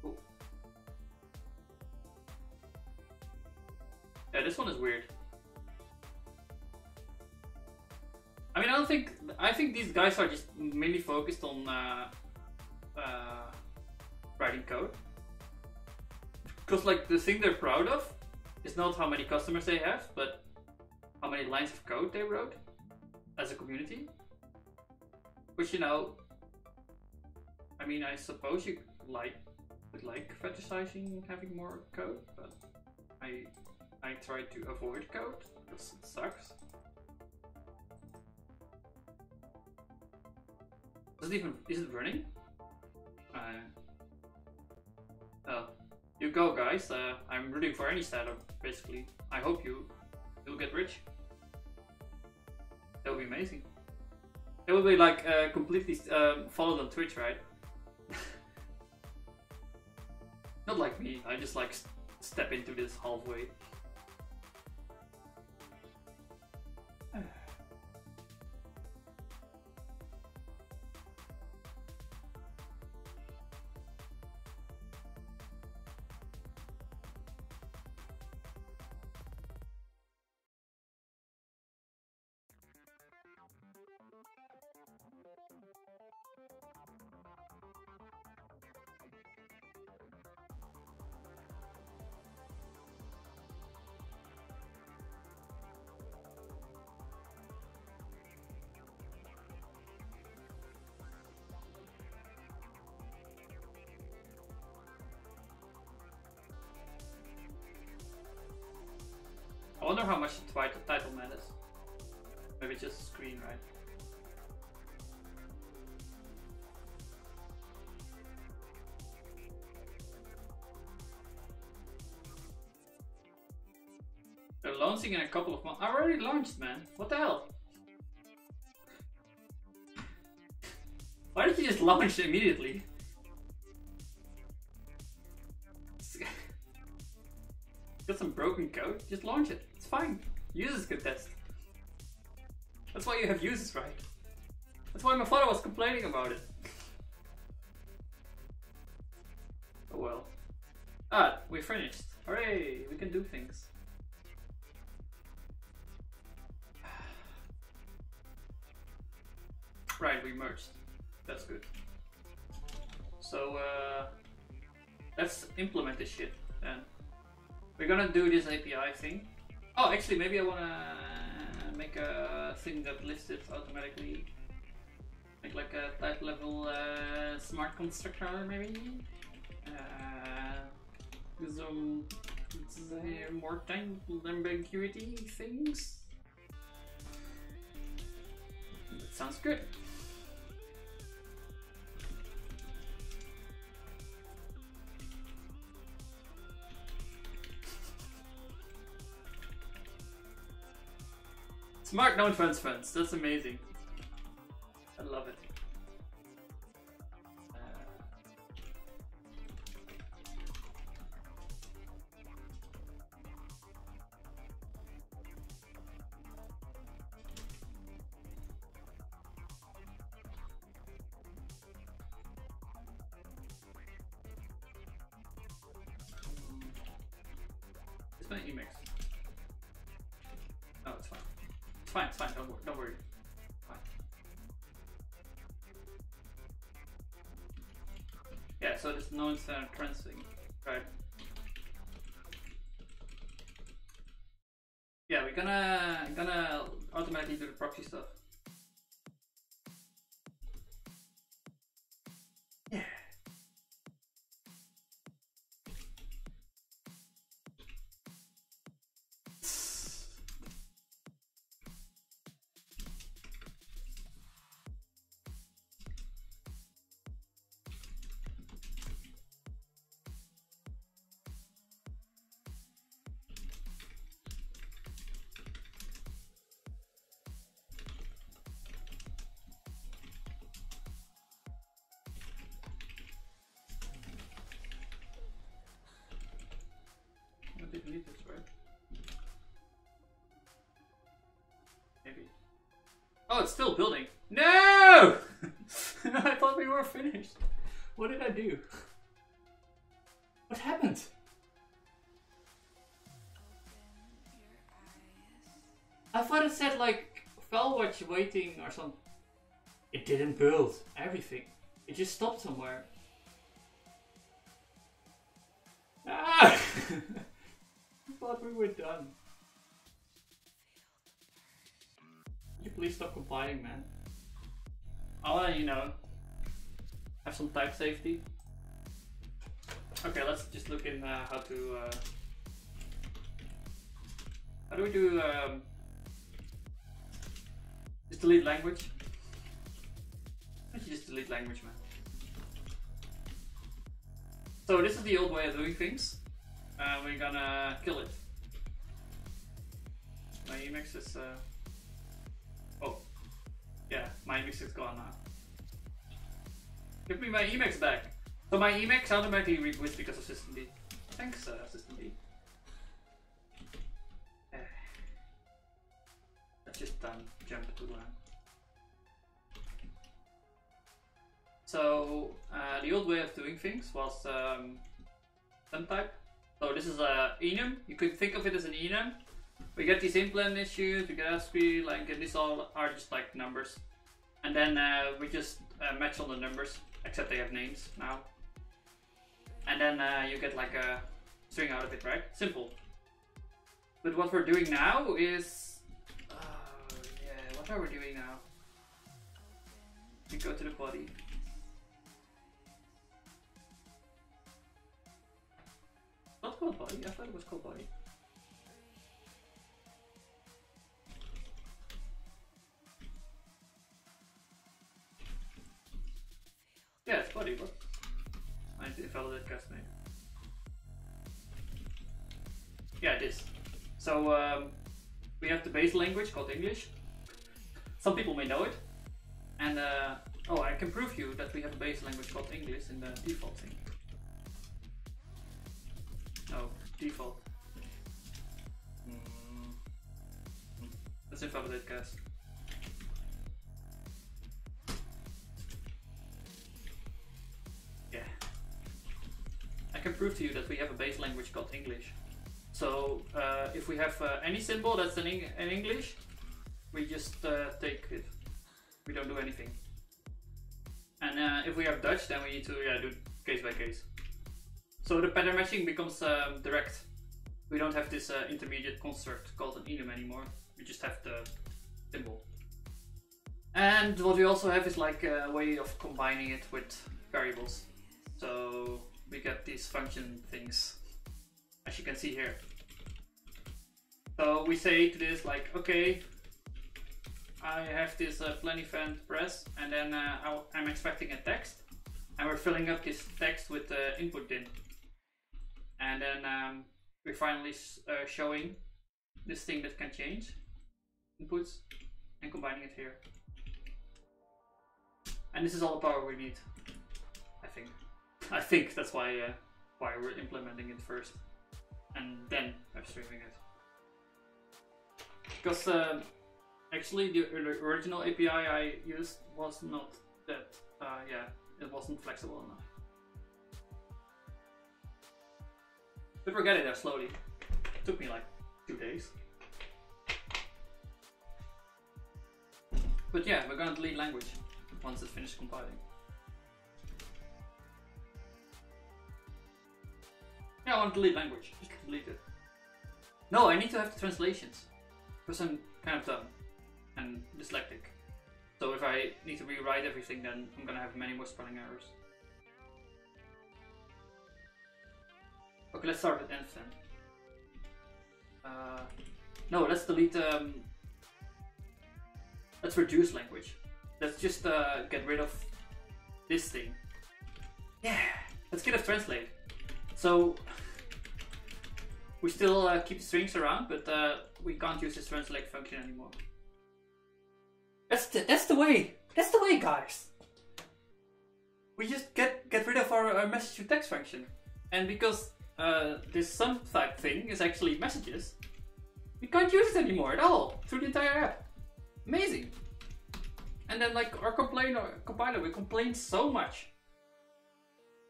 Cool. Yeah, this one is weird. I mean, I think these guys are just mainly focused on writing code. Because like the thing they're proud of is not how many customers they have, but how many lines of code they wrote as a community. Which, you know, I mean, I suppose you would like fetishizing having more code, but I try to avoid code because it sucks. Is it running? Oh, you go, guys. I'm rooting for any startup, basically. I hope you'll get rich. That would be amazing. It would be like completely followed on Twitch, right? Not like me. I just like step into this halfway. wonder how much the title matters. Maybe just a screen, right? They're launching in a couple of months. I already launched, man. What the hell? Why did you just launch immediately? Got some broken code? Just launch it. It's fine. Users can test. That's why you have users, right? That's why my father was complaining about it. Oh well. Ah, we're finished. Hooray! We can do things. Right, we merged. That's good. So, let's implement this shit then. We're gonna do this API thing. Oh, actually, maybe I wanna make a thing that lists it automatically. Make like a type level smart constructor, maybe. Some more time ambiguity things. That sounds good. Smart no transference, that's amazing. I love it. It's my Emacs. Oh, it's fine. It's fine, it's fine, don't worry. Fine. Yeah, so there's no instant trans thing, right? Yeah, we're gonna automatically do the proxy stuff. Yeah. Delete this, right? Maybe. Oh, it's still building. No! I thought we were finished. What did I do? What happened? I thought it said like file watch waiting or something. It didn't build everything. It just stopped somewhere. Ah! I thought we were done. Could you please stop compiling, man? I wanna, you know, have some type safety. Okay, let's just look in how do we do just delete language? Why don't you just delete language, man? So this is the old way of doing things. We're gonna kill it. My Emacs is oh, yeah, my Emacs is gone now. Give me my Emacs back. So my Emacs automatically reboots because of systemd. Thanks, systemd. Let's just jump to one. So the old way of doing things was some type. So this is a enum. You could think of it as an enum. We get these implant issues, we get ASCII, like, and these all are just like numbers. And then we just match all the numbers, except they have names now. And then you get like a string out of it, right? Simple. But what we're doing now is, yeah, what are we doing now? We go to the body. Not called body, I thought it was called body. Wait, what? I need to invalidate cast name. Yeah, it is. So we have the base language called English. Some people may know it. And oh, I can prove you that we have a base language called English in the default thing. No, default. Let's invalidate cast. Yeah. I can prove to you that we have a base language called English. So if we have any symbol that's in English, we just take it. We don't do anything. And if we have Dutch, then we need to do case by case. So the pattern matching becomes direct. We don't have this intermediate construct called an enum anymore. We just have the symbol. And what we also have is like a way of combining it with variables. So we get these function things, as you can see here. So we say to this like, okay, I have this plentifant press, and then I'm expecting a text, and we're filling up this text with the input din. And then we're finally showing this thing that can change inputs and combining it here. And this is all the power we need, I think. I think that's why we're implementing it first and then upstreaming it. Because actually the original API I used was not that, it wasn't flexible enough. But we're getting there slowly. It took me like 2 days. But yeah, we're gonna delete language once it's finished compiling. Yeah, I want to delete language. Just delete it. No, I need to have the translations. Because I'm kind of dumb and dyslexic. So if I need to rewrite everything, then I'm gonna have many more spelling errors. Okay, let's start with env then. No, let's delete. Let's reduce language. Let's just get rid of this thing. Yeah, let's get a translate. So we still keep the strings around, but we can't use this translate function anymore. That's the way. That's the way, guys. We just get rid of our message to text function, and because this sum type thing is actually messages, we can't use it anymore at all through the entire app. Amazing. And then like our compiler will complain so much.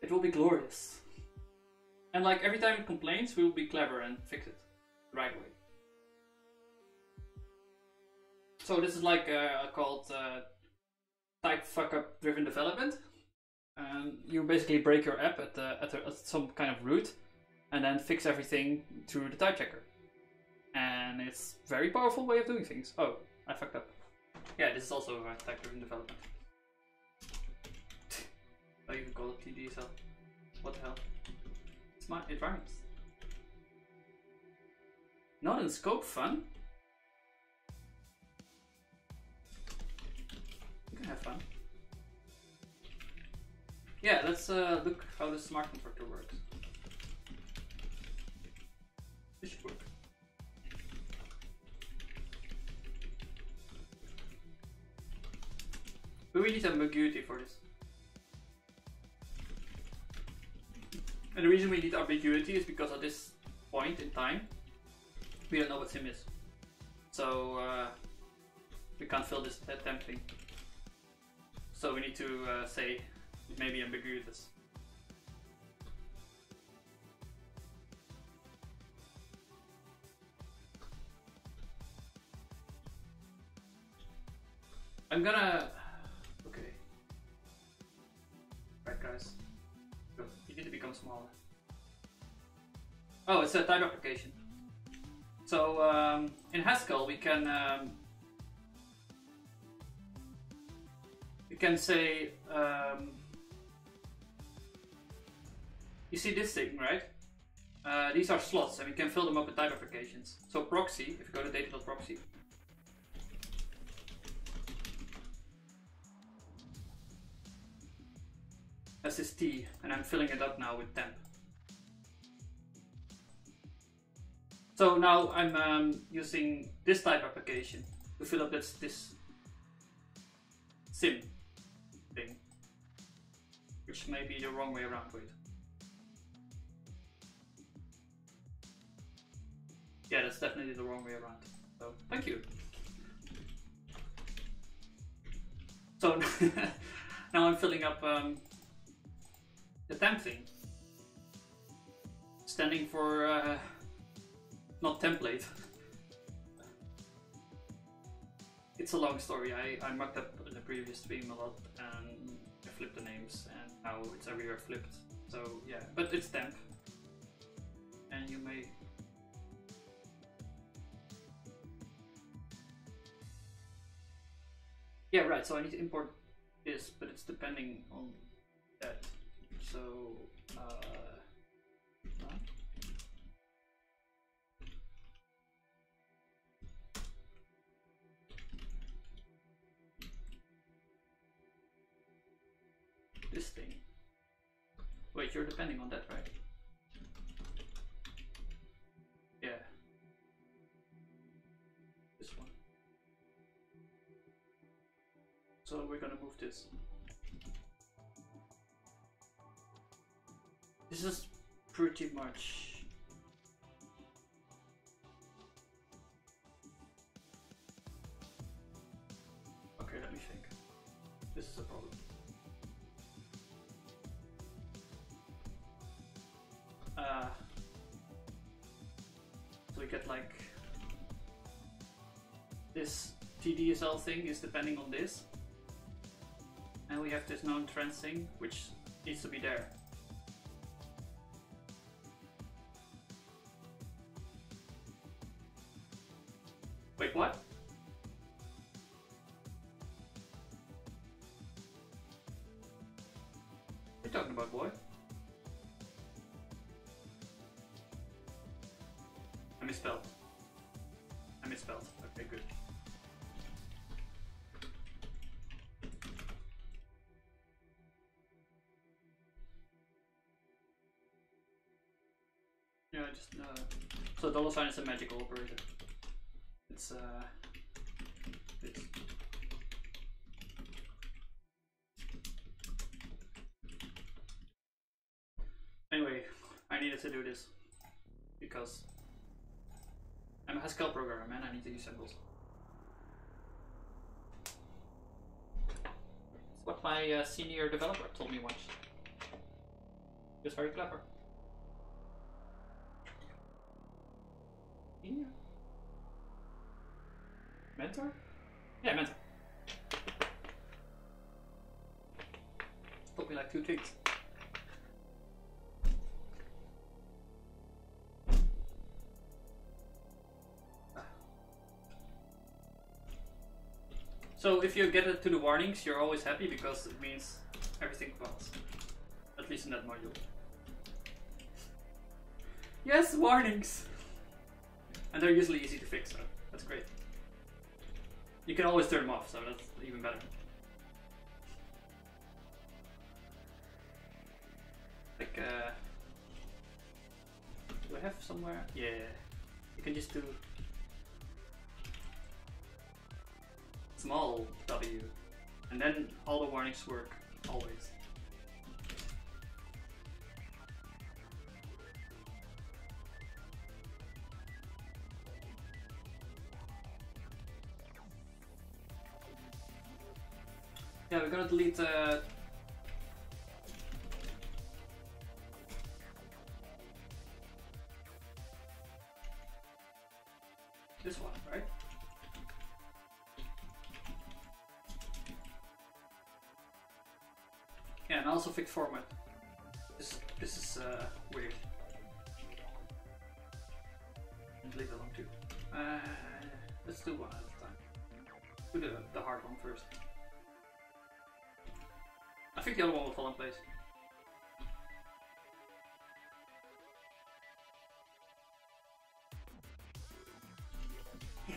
It will be glorious. And like every time it complains, we will be clever and fix it the right way. So this is like called type fuck up driven development. You basically break your app at some kind of root, and then fix everything through the type checker. And it's a very powerful way of doing things. Oh, I fucked up. Yeah, this is also type driven development. I even call it TD, so what the hell? It rhymes. Not in scope fun. You can have fun. Yeah, let's look how the smart constructor works. This should work. But we need ambiguity for this. And the reason we need ambiguity is because at this point in time, we don't know what sim is. So we can't fill this temp thing. So we need to say it may be ambiguous. I'm gonna... Okay. Right guys. Go. You need to become smaller. Oh, it's a type application. So in Haskell we can say you see this thing, right? These are slots and we can fill them up with type applications. So proxy, if you go to data.proxy, as this T, and I'm filling it up now with temp. So now I'm using this type application to fill up this sim thing, which may be the wrong way around. Wait. Yeah, that's definitely the wrong way around. So thank you. So now I'm filling up the temp thing, standing for not template. It's a long story. I mucked up in the previous stream a lot and I flipped the names, and now it's everywhere flipped. So yeah, but it's temp, and you may. Yeah, right, so I need to import this, but it's depending on that. So, this thing. Wait, you're depending on that, right? Yeah. This one. So we're gonna move this. This is pretty much okay. Let me think. This is a problem. So we get like this TDSL thing is depending on this. And we have this known trends thing, which needs to be there. Wait, what? What are you talking about, boy? I misspelled. I misspelled. Okay, good. Yeah, just so dollar sign is a magical operator. It's anyway, I needed to do this because I'm a Haskell programmer, man. I need to use symbols. It's what my senior developer told me once. He was very clever. Senior? Mentor? Yeah, mentor. Took me like 2 things. So if you get it to the warnings, you're always happy because it means everything fails. At least in that module. Yes, warnings! And they're usually easy to fix, so that's great. You can always turn them off, so that's even better. Like, do I have somewhere? Yeah, you can just do small W, and then all the warnings work always. Yeah, we're gonna delete this one, right? Yeah, and also fix format. This is weird. And leave it alone too. Let's do one at a time. Do the hard one first. I think the other one will fall in place. Yeah.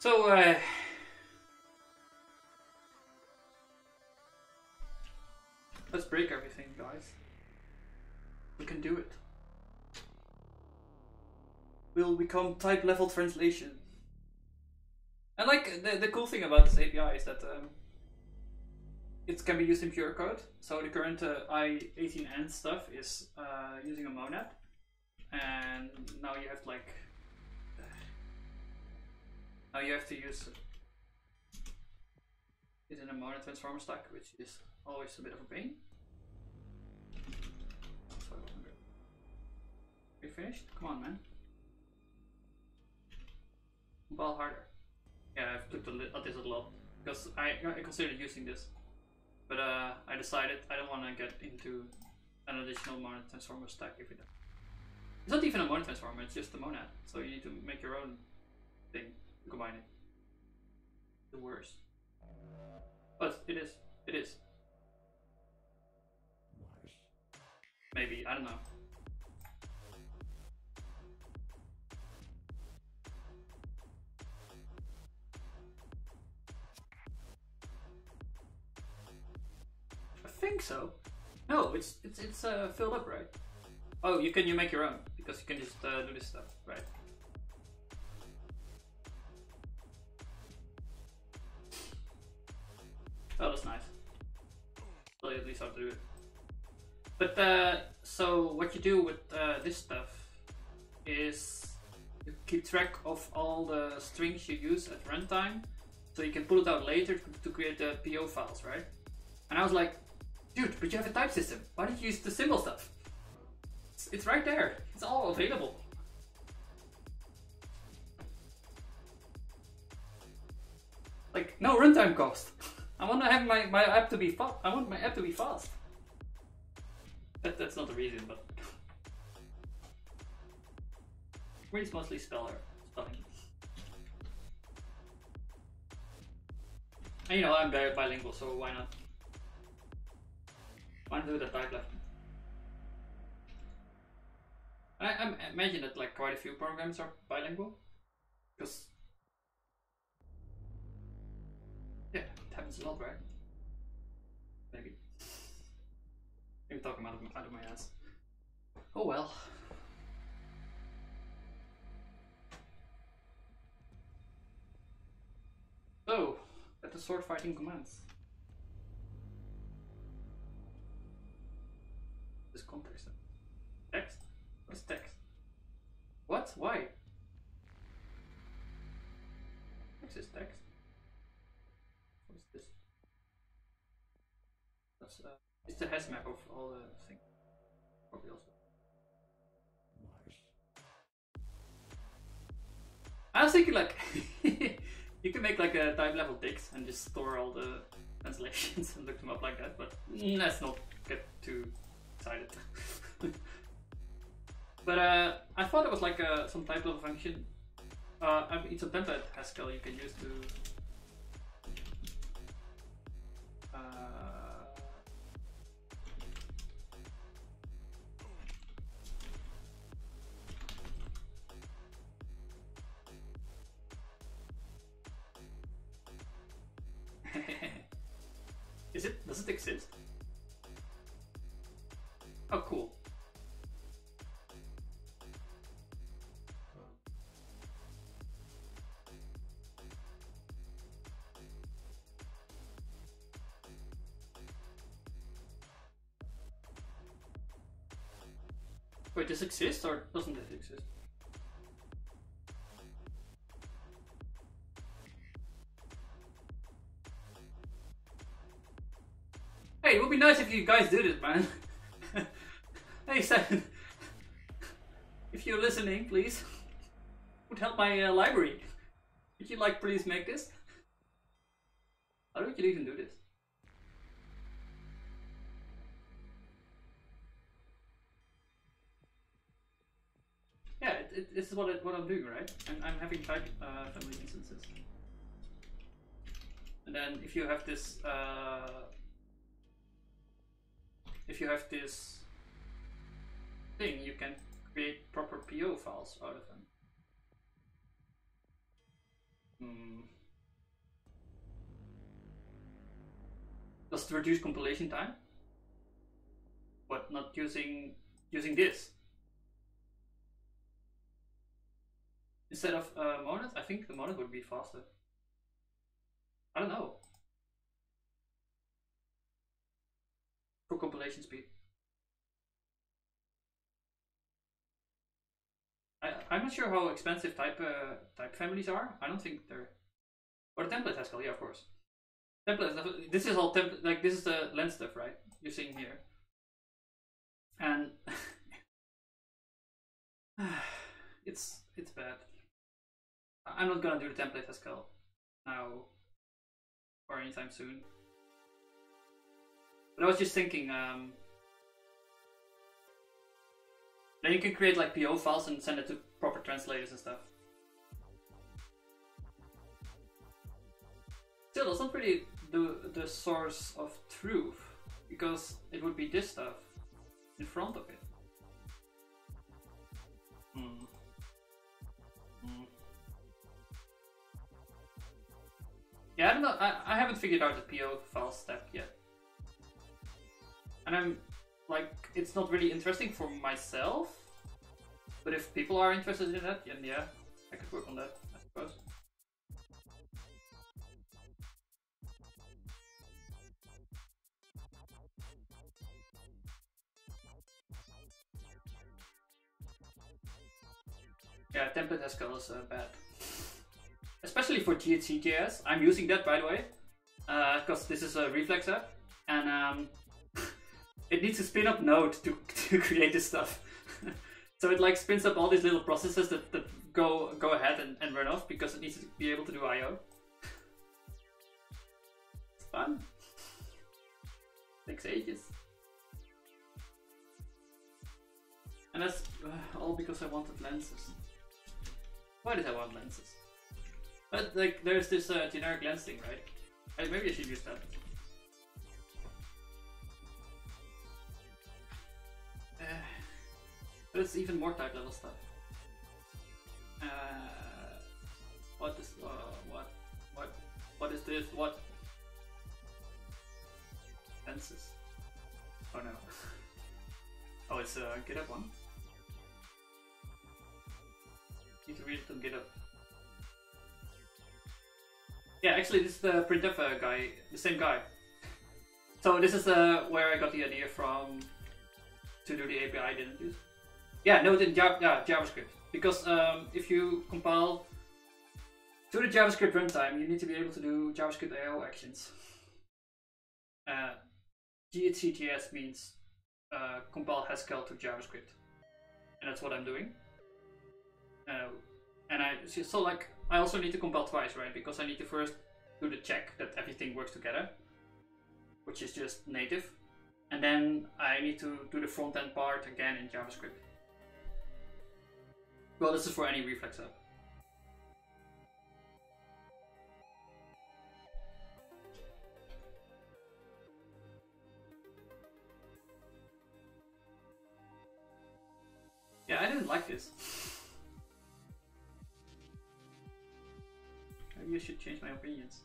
So, let's break everything, guys. We can do it. We'll become type level translation. And like the cool thing about this API is that it can be used in pure code. So the current I18N stuff is using a monad, and now you have like now you have to use it in a monad transformer stack, which is always a bit of a pain. Are you finished? Come on, man. Ball harder. Yeah, I've looked at this a lot because I considered using this, but I decided I don't want to get into an additional monad transformer stack if it. It's not even a monad transformer; it's just a monad. So you need to make your own thing to combine it. The worst, but it is. It is. Maybe, I don't know. I think so. No, it's filled up, right? Oh, you make your own because you can just do this stuff, right? Oh, that's nice. So at least how to do it. But so what you do with this stuff is you keep track of all the strings you use at runtime, so you can pull it out later to create the PO files, right? And I was like, dude, but you have a type system. Why don't you use the symbol stuff? It's right there. It's all available. Like, no runtime cost. I want to have my app to be fast. I want my app to be fast. That's not the reason, but it's mostly spelling. And you know, I'm very bilingual, so why not? Why not do the type level? I imagine that like quite a few programs are bilingual, because yeah, it happens a lot, right? Maybe. I'm talking out of my ass. Oh well. So, at the sword fighting commands. This context. Text? What is text? What? Why? Text is text. What is this? That's it's the hash map of all the things. Probably also. I was thinking like you can make like a type level ticks and just store all the translations and look them up like that, but let's not get too excited. But I thought it was like some type level function. It's a template Haskell you can use to does it exist? Oh, cool. Wait, does it exist or doesn't it exist? Hey, it would be nice if you guys did it, man. Hey, Simon. If you're listening, please. Would help my library. Would you like please make this? How would you even do this? Yeah, this is what I'm doing, right? I'm having type family instances. And then if you have this thing, you can create proper PO files out of them. Does it reduce compilation time? But not using this instead of monad? I think the monad would be faster. I don't know. For compilation speed. I'm not sure how expensive type families are. I don't think they're. Or the template Haskell, yeah, of course. Template. This is all template. Like this is the lens stuff, right? You're seeing here, and it's bad. I'm not gonna do the template Haskell now or anytime soon. But I was just thinking. Then you can create like PO files and send it to proper translators and stuff. Still, that's not really the source of truth, because it would be this stuff in front of it. Yeah, I don't know. I haven't figured out the PO file step yet, and I'm like, it's not really interesting for myself, but if people are interested in that, then yeah, I could work on that, I suppose. Yeah, template Haskell is bad. Especially for GHC.js. I'm using that, by the way, because this is a Reflex app, and it needs a spin up node to create this stuff. So it like spins up all these little processes that go ahead and run off, because it needs to be able to do I/O. It's fun. Takes ages. And that's all because I wanted lenses. Why did I want lenses? But like, there's this generic lens thing, right? Maybe I should use that. But it's even more type level stuff. What is what is this? What? Lenses. Oh no. Oh, it's a GitHub one. Need to read it on GitHub. Yeah, actually, this is the printf guy, the same guy. So this is where I got the idea from to do the API I didn't use. Yeah, no, in JavaScript. Because if you compile to the JavaScript runtime, you need to be able to do JavaScript I/O actions. GHC.js means compile Haskell to JavaScript, and that's what I'm doing. And I also need to compile twice, right? Because I need to first do the check that everything works together, which is just native, and then I need to do the front end part again in JavaScript. Well, this is for any Reflex app. Yeah, I didn't like this. Maybe I should change my opinions.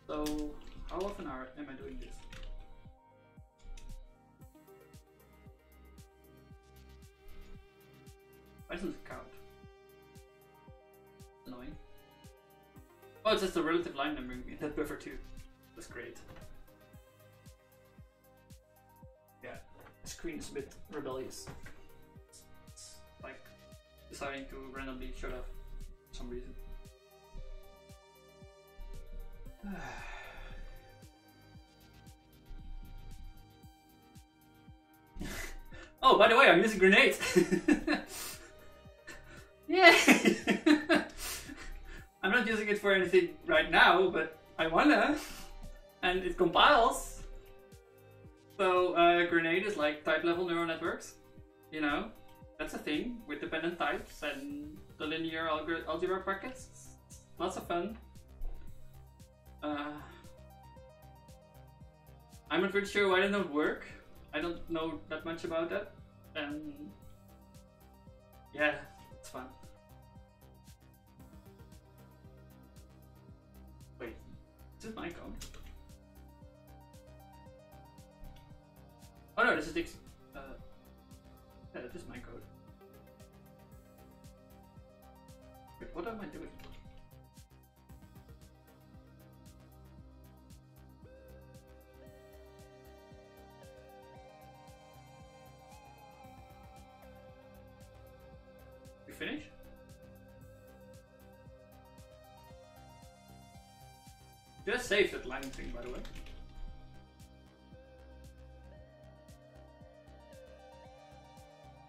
So, how often am I doing this? Why doesn't it count? Annoying. Oh, it's just the relative line numbering in that buffer too. That's great. Yeah, the screen is a bit rebellious. It's like deciding to randomly shut off for some reason. Oh, by the way, I'm using grenades. Yay! I'm not using it for anything right now, but I wanna. And it compiles. So grenade is like type level neural networks. You know, that's a thing with dependent types and the linear algebra brackets. Lots of fun. I'm not really sure why they don't work. I don't know that much about that, and Yeah, it's fun. Wait, is this my code? Oh no, this is the. Yeah, this is my code. Wait, what am I doing? We finish? Just save that line thing, by the way.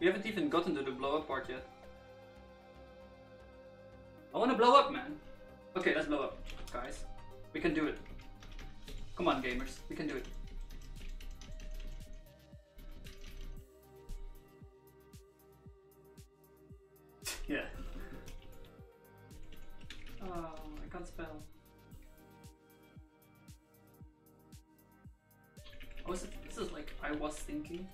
We haven't even gotten to the blow up part yet. I wanna blow up, man. Okay, let's blow up, guys. We can do it. Come on, gamers. We can do it. Yeah. Oh, I can't spell. Oh, this is like I was thinking.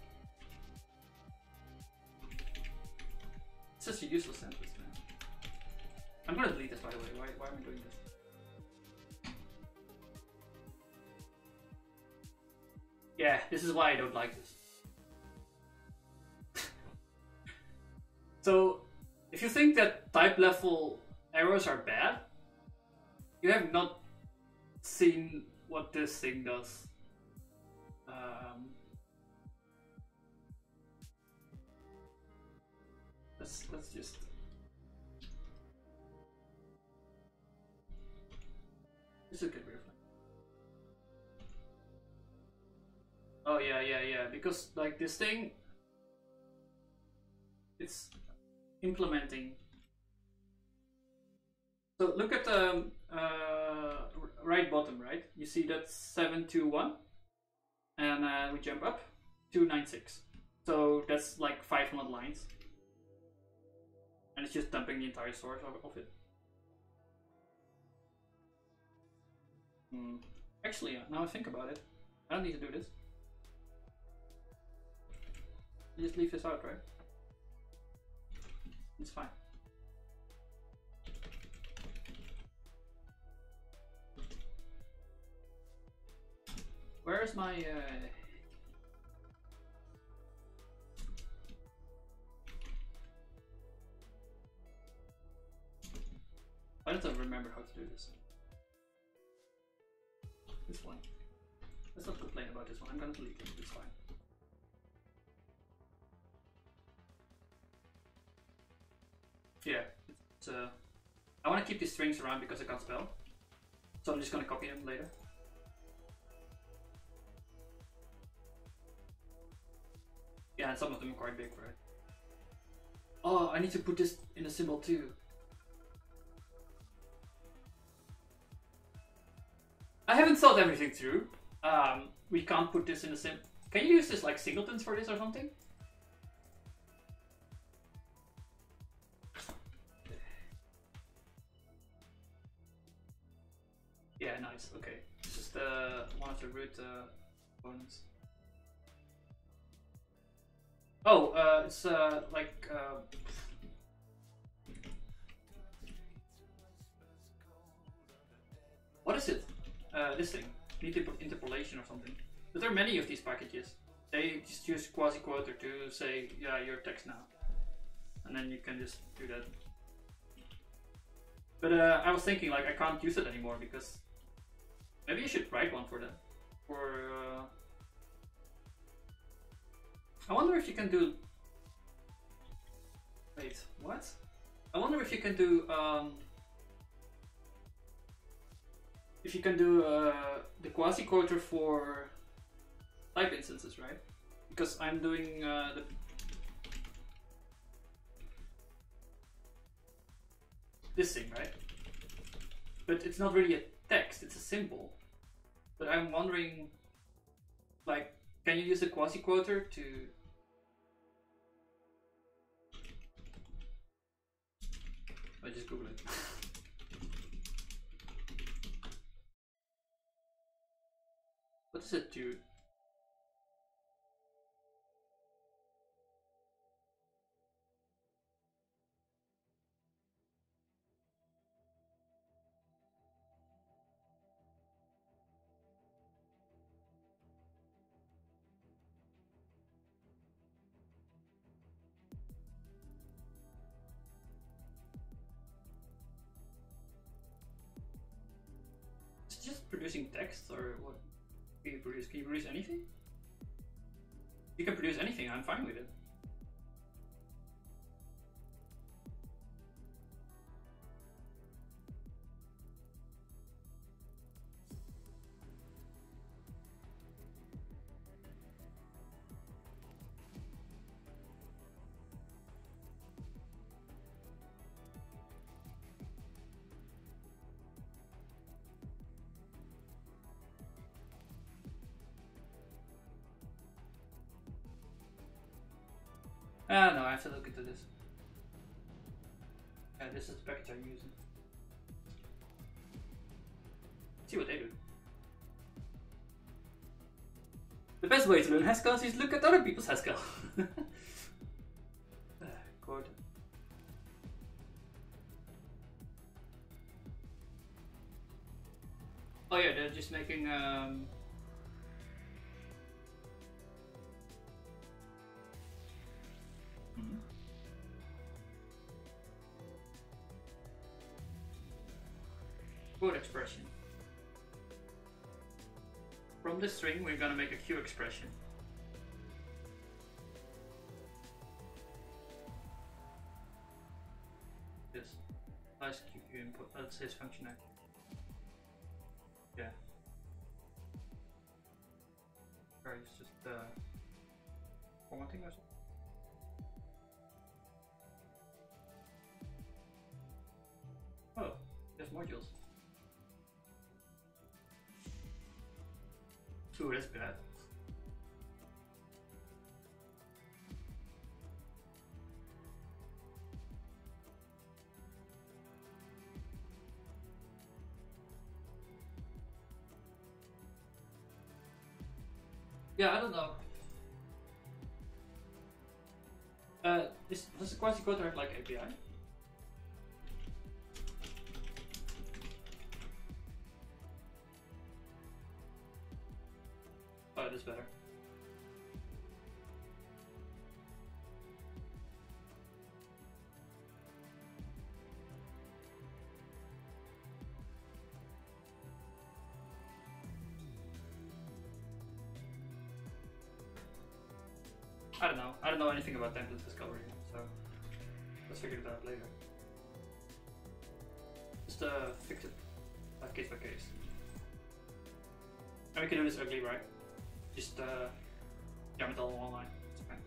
It's just a useless sentence, man. I'm gonna delete this, by the way. Why am I doing this? Yeah, this is why I don't like this. So, if you think that type level errors are bad, you have not seen what this thing does. Let's just. This is a good way of. Oh yeah. Because like this thing, it's implementing. So look at the right bottom, right? You see that's 721, and we jump up 296. So that's like 500 lines. And it's just dumping the entire source of it. Actually, now I think about it, I don't need to do this. I just leave this out, right? It's fine. Where is my... I don't remember how to do this. This one. Let's not complain about this one. I'm gonna delete it. It's fine. Yeah. It's, I want to keep these strings around because I can't spell. So I'm just gonna copy them later. Yeah, and some of them are quite big, right? Oh, I need to put this in a symbol too. I haven't thought everything through. We can't put this in a symbol. Can you use this like singletons for this or something? Yeah, nice. Okay. It's just one of the root components. Oh, it's like what is it? This thing. Need interpolation or something. But there are many of these packages. They just use quasi-quoter to say, yeah, your text now. And then you can just do that. But I was thinking, like, I can't use it anymore because maybe you should write one for them. For I wonder if you can do. Wait, what? I wonder if you can do. If you can do the quasi-quoter for type instances, right? Because I'm doing this thing, right? But it's not really a text; it's a symbol. But I'm wondering, like, can you use a quasi-quoter to? I just Google it. What does it do? just producing text or what? Can you produce? Can you produce anything? You can produce anything. I'm fine with it. No, I have to look into this. Yeah, this is the package I'm using. See what they do. The best way to learn Haskell is look at other people's Haskell. Quote. Oh yeah, they're just making quote expression. From this string, we're gonna make a Q expression. This nice Q input. That's his function actually. Yeah. Sorry, it's just formatting or something. Oh, there's modules. Ooh, that's bad. Yeah, I don't know. Does the quasi-code have like API? Oh, that's better. I don't know anything about template discovery, so let's figure it out later. Just fix it case by case. And we can do this ugly, right? Just jam it all in one line. It's fine.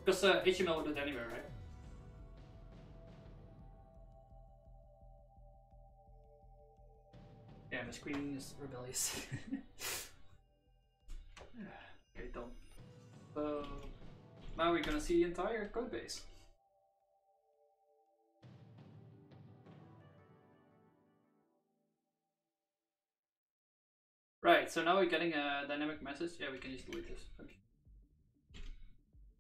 Because HTML will do it anyway, right? Yeah, my screen is rebellious. Okay, done. So now we're gonna see the entire code base. Right, so now we're getting a dynamic message. Yeah, we can just delete this function.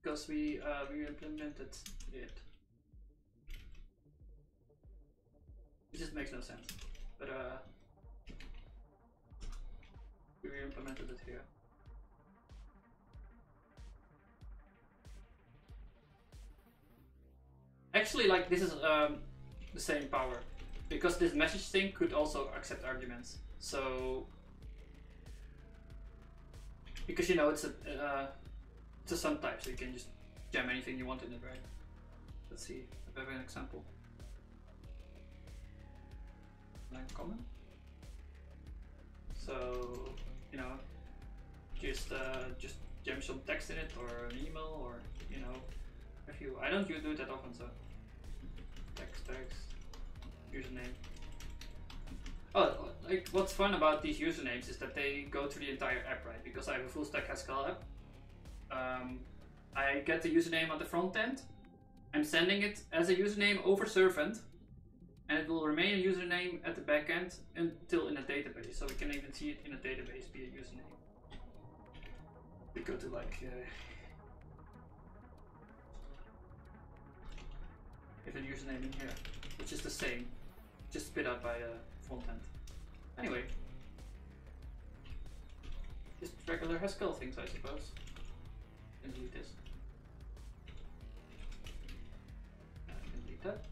Because we implemented it. It just makes no sense. But we implemented it here. Actually, like this is the same power, because this message thing could also accept arguments. So, because you know it's a sum type, so you can just jam anything you want in it, right? Let's see if I have an example. Line comment. So you know, just jam some text in it, or an email, or you know, if you. I don't do it that often, so. Text, username. Oh, like what's fun about these usernames is that they go to the entire app, right? Because I have a full stack Haskell app. I get the username on the front end. I'm sending it as a username over servant, and it will remain a username at the back end until in a database. So we can even see it in a database be a username. We go to like. If a username in here, which is the same, just spit out by front end. Anyway, just regular Haskell things, I suppose. And delete this. And I can delete that.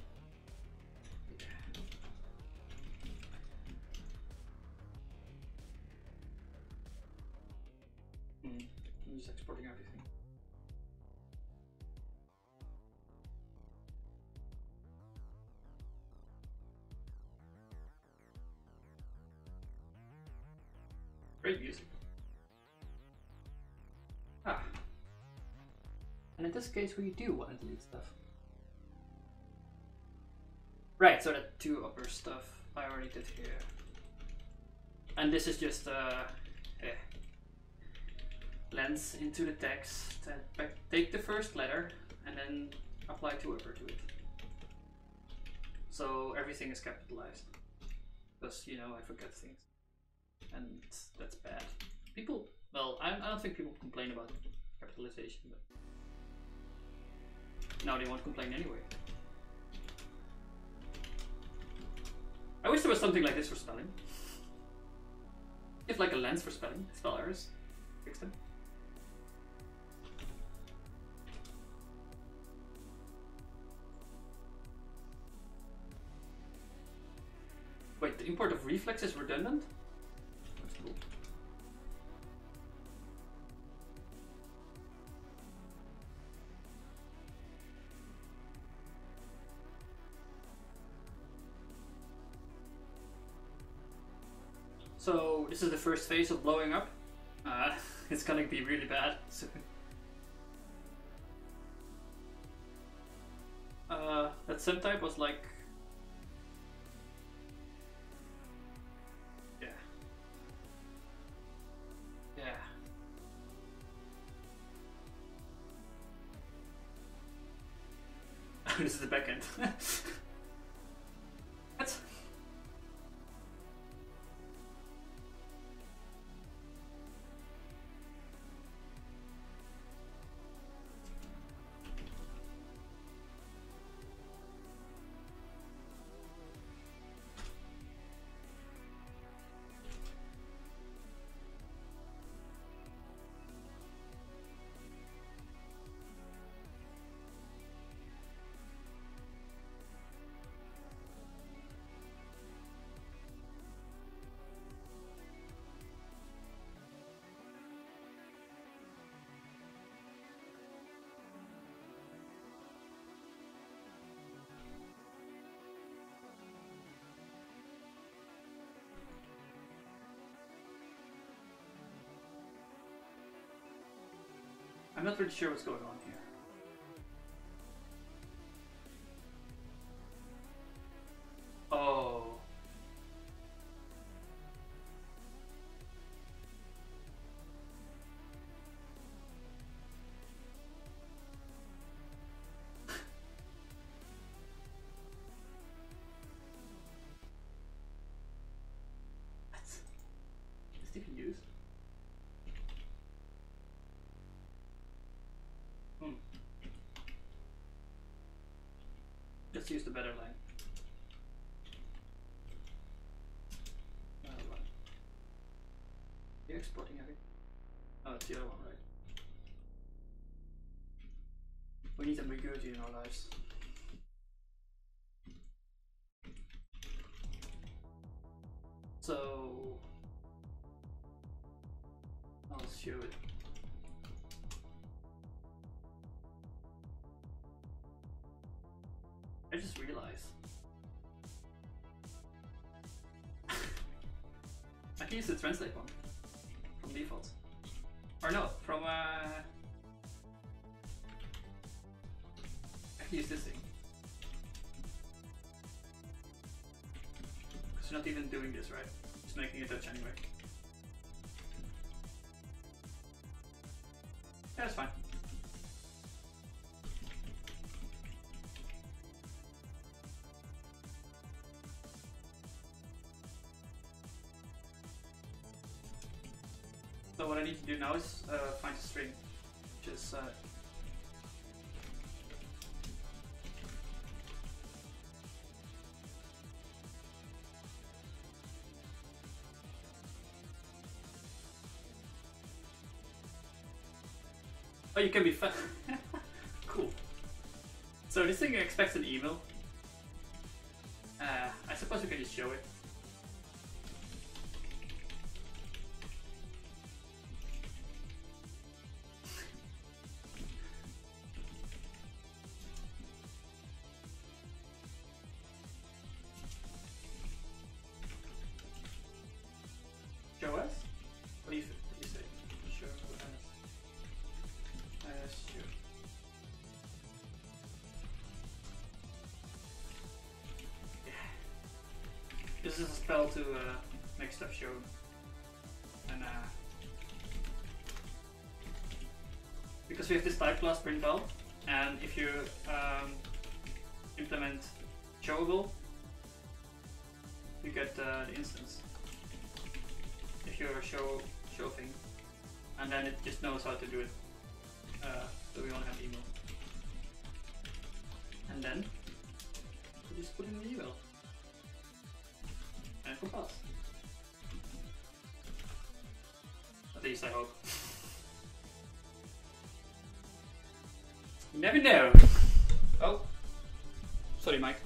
I'm just exporting everything. Great music. Ah. And in this case, we do want to delete stuff. Right, so that two upper stuff I already did here. And this is just lens into the text, take the first letter, and then apply two upper to it. So everything is capitalized. Because, you know, I forget things. And that's bad. People, well, I don't think people complain about capitalization, but now they won't complain anyway. I wish there was something like this for spelling. If like a lens for spelling, spell errors, fix them. Wait, the import of reflex is redundant? That's cool. So this is the first phase of blowing up. It's gonna be really bad. That subtype was like, yeah. This is the backend. What? I'm not really sure what's going on here. Oh. What? Is this even used? Let's use the better line. Another one. You're exporting everything. Oh, it's the other one, right? We need ambiguity in our lives. So I'll show it. I just realized I can use the translate one from default. Or no, from I can use this thing. Because you're not even doing this, right? Just making a touch anyway. Yeah, that's fine. So what I need to do now is find a string, which is oh, you can be fun. Cool. So this thing expects an email. I suppose we can just show it. access a spell to make stuff show. And because we have this type class print out, and if you implement showable, you get the instance. If you're a show thing, and then it just knows how to do it. So we want to have email, and then we just put in the email and compose. At least I hope. You never know. Oh, sorry, Mike.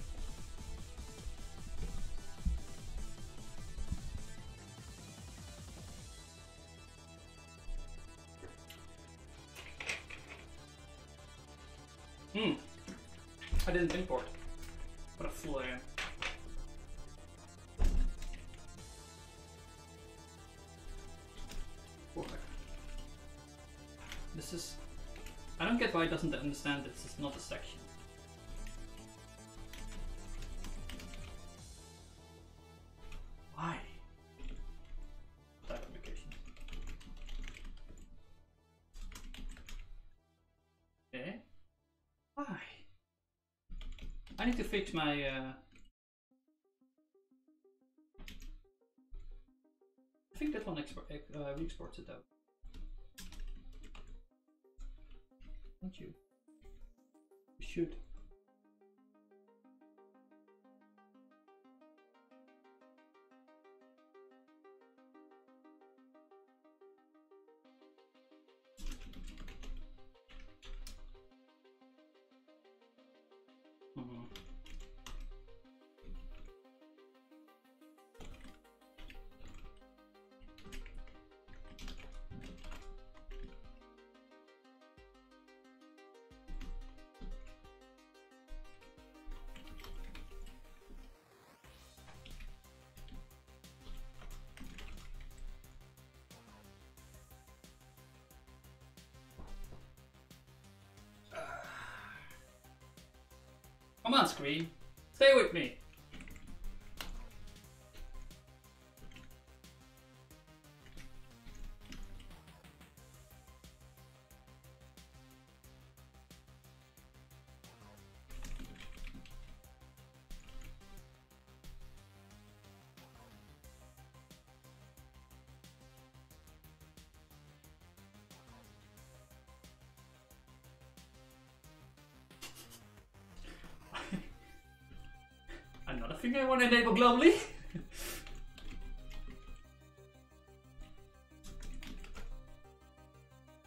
I didn't import. What a fool I am. This is... I don't get why it doesn't understand this is not a section. Why? Type application. Okay. Why? I need to fix my I think that one re-exports it out. Don't you? You should. Come on, screen. Stay with me. Another thing I want to enable globally.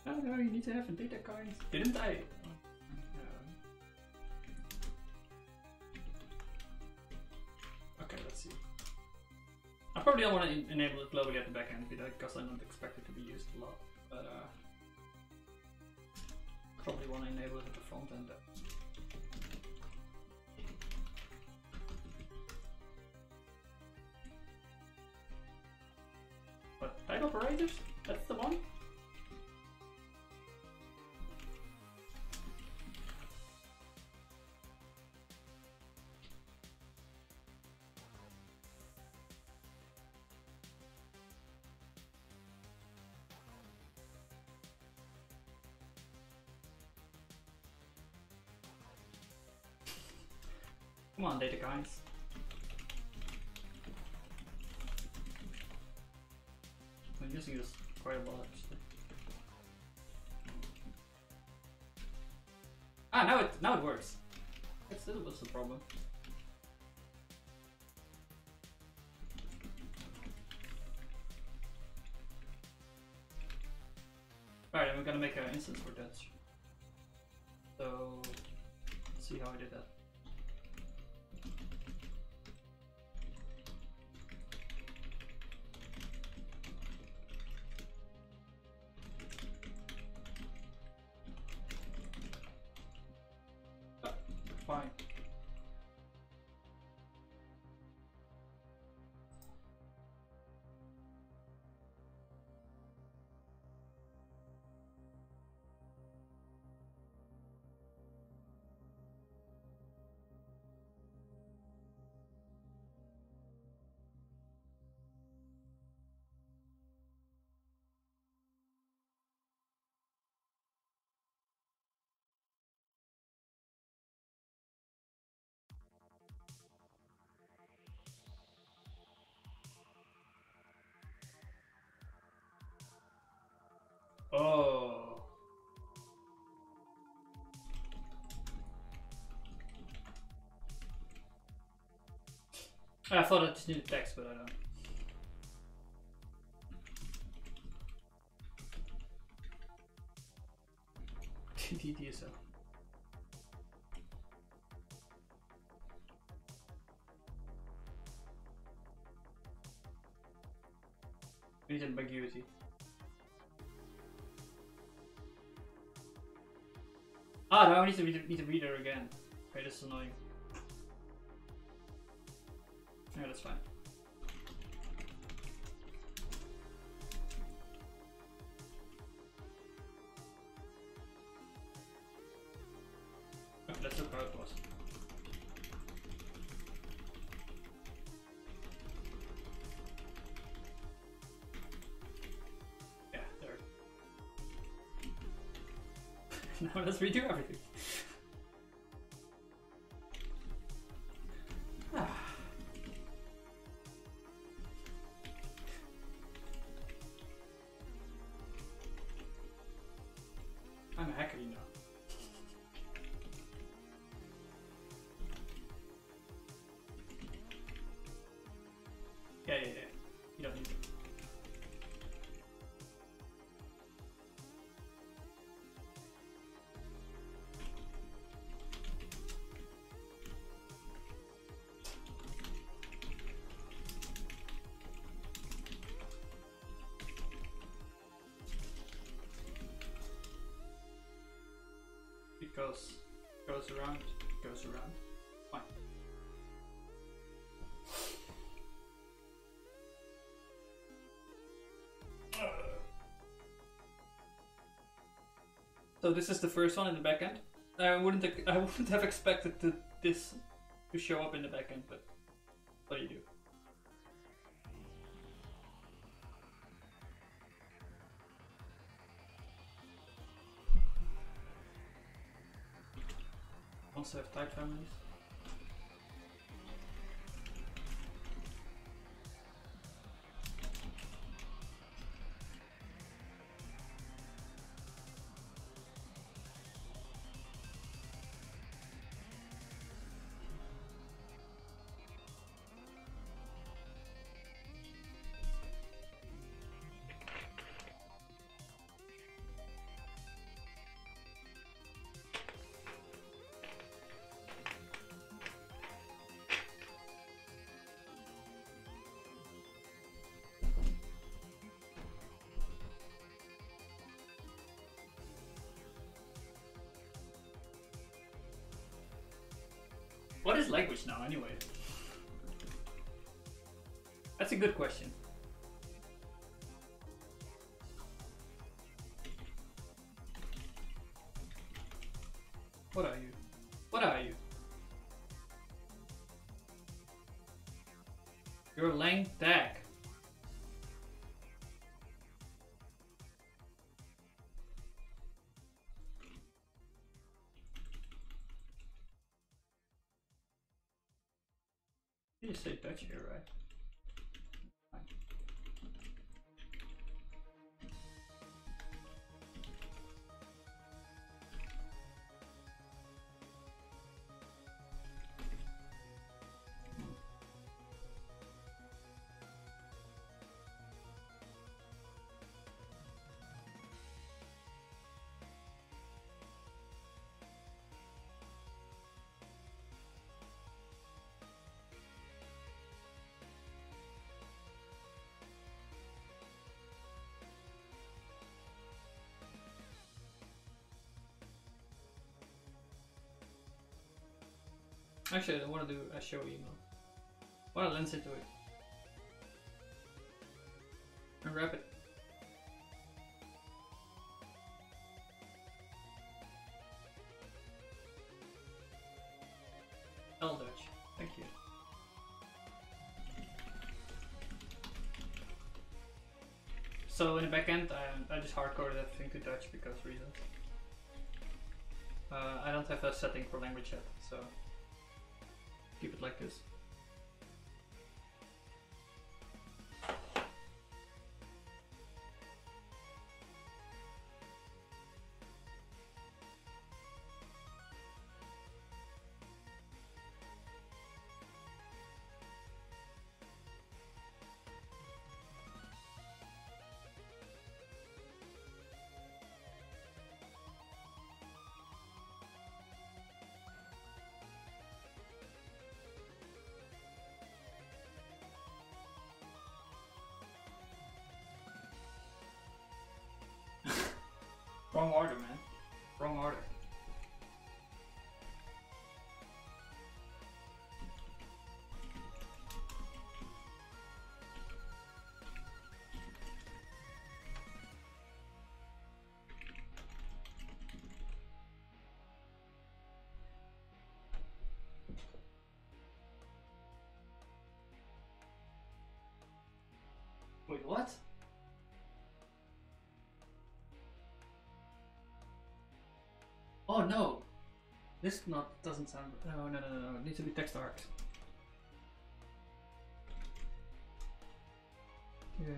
Oh no, you need to have a data kind. Didn't I? Okay, let's see. I probably don't want to enable it globally at the back end because I don't expect it to be used a lot. But probably want to enable it at the front end. What, type operators? That's the one? Come on, data guys. I'm using this quite a lot actually. Ah, now it works. That still was the problem. Alright, I'm gonna make an instance for that. So let's see how I did that. Fine. Oh. I thought I just needed text, but I don't. DSL. We need ambiguity. Ah, now I need to read her again. Okay, this is annoying. Yeah, that's fine. Oh, let's look how it was. Yeah, there. Now let's redo everything. I'm a hacker, you know. Yeah. You don't need it. It goes around, Fine. So this is the first one in the backend. I wouldn't have expected this to show up in the backend, but what do you do? Also have type families. What is language now, anyway? That's a good question. What are you? What are you? You're a lang tag. You say Dutch here, right? Fine. Actually, I don't want to do a show email. I want to lens into it. And wrap it. L Dutch. Thank you. So in the backend, I just hardcoded everything to Dutch because reasons. I don't have a setting for language yet, so keep it like this. Wrong order, man. Wrong order. Wait, what? Oh no! This not doesn't sound. No. It needs to be text art. Yeah.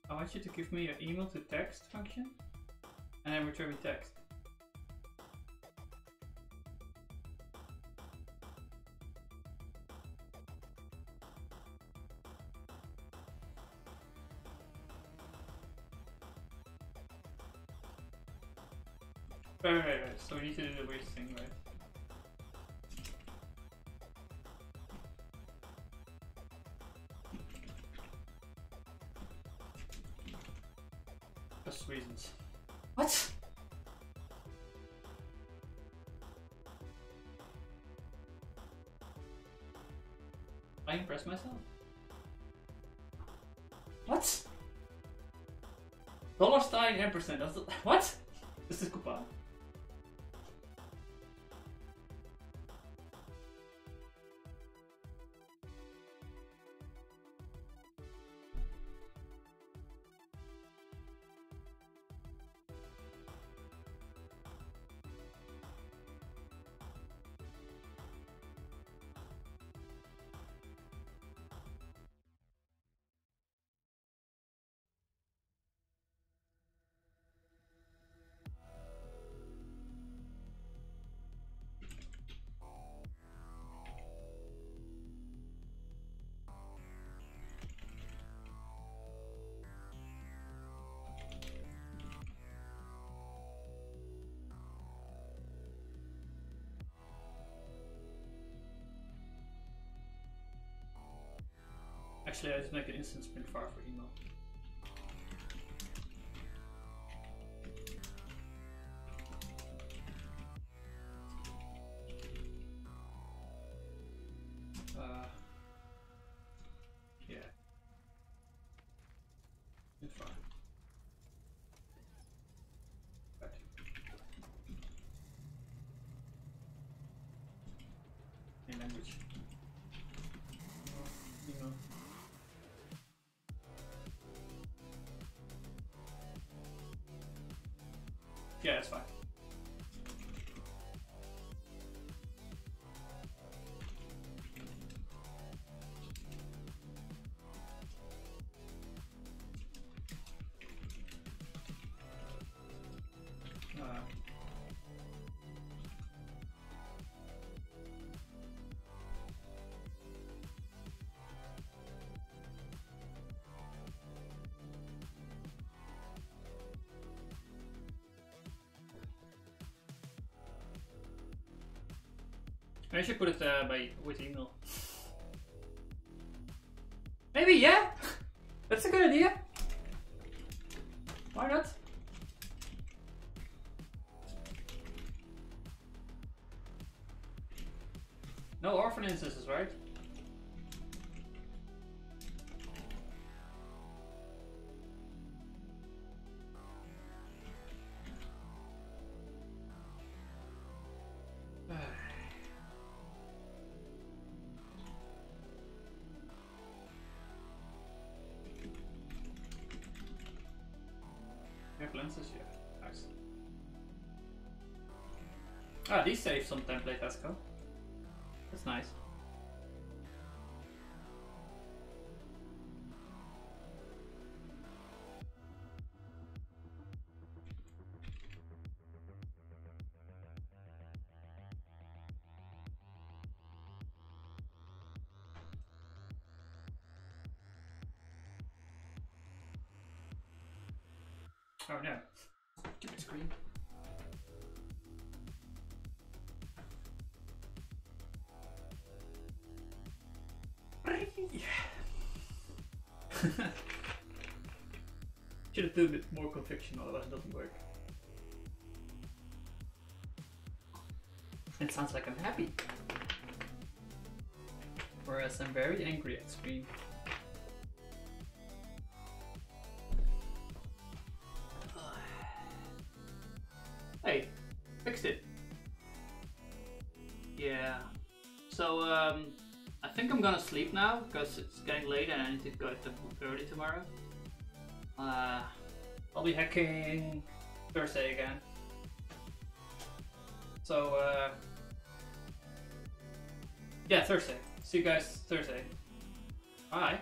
I want you to give me your email to text function and then return me text. Right. So we need to do the waste thing, right? Just reasons. What? I impressed myself. What? $sign $10%. That's what? This is coupon. Actually, I just make an instance print file for email. Yeah. Print file. language. Email. Yeah, that's fine. I should put it with email. Maybe, yeah. That's a good idea. Why not? No orphan instances, right? Lenses, yeah. Nice. Ah, these save some template Haskell. That's nice. Oh no. Stupid screen. Should have done a bit more conviction, otherwise it doesn't work. It sounds like I'm happy. Whereas I'm very angry at screen. Hey, fixed it. Yeah. So, I think I'm gonna sleep now because it's getting late and I need to go to early tomorrow. I'll be hacking Thursday again. So, yeah, Thursday. See you guys Thursday. Bye.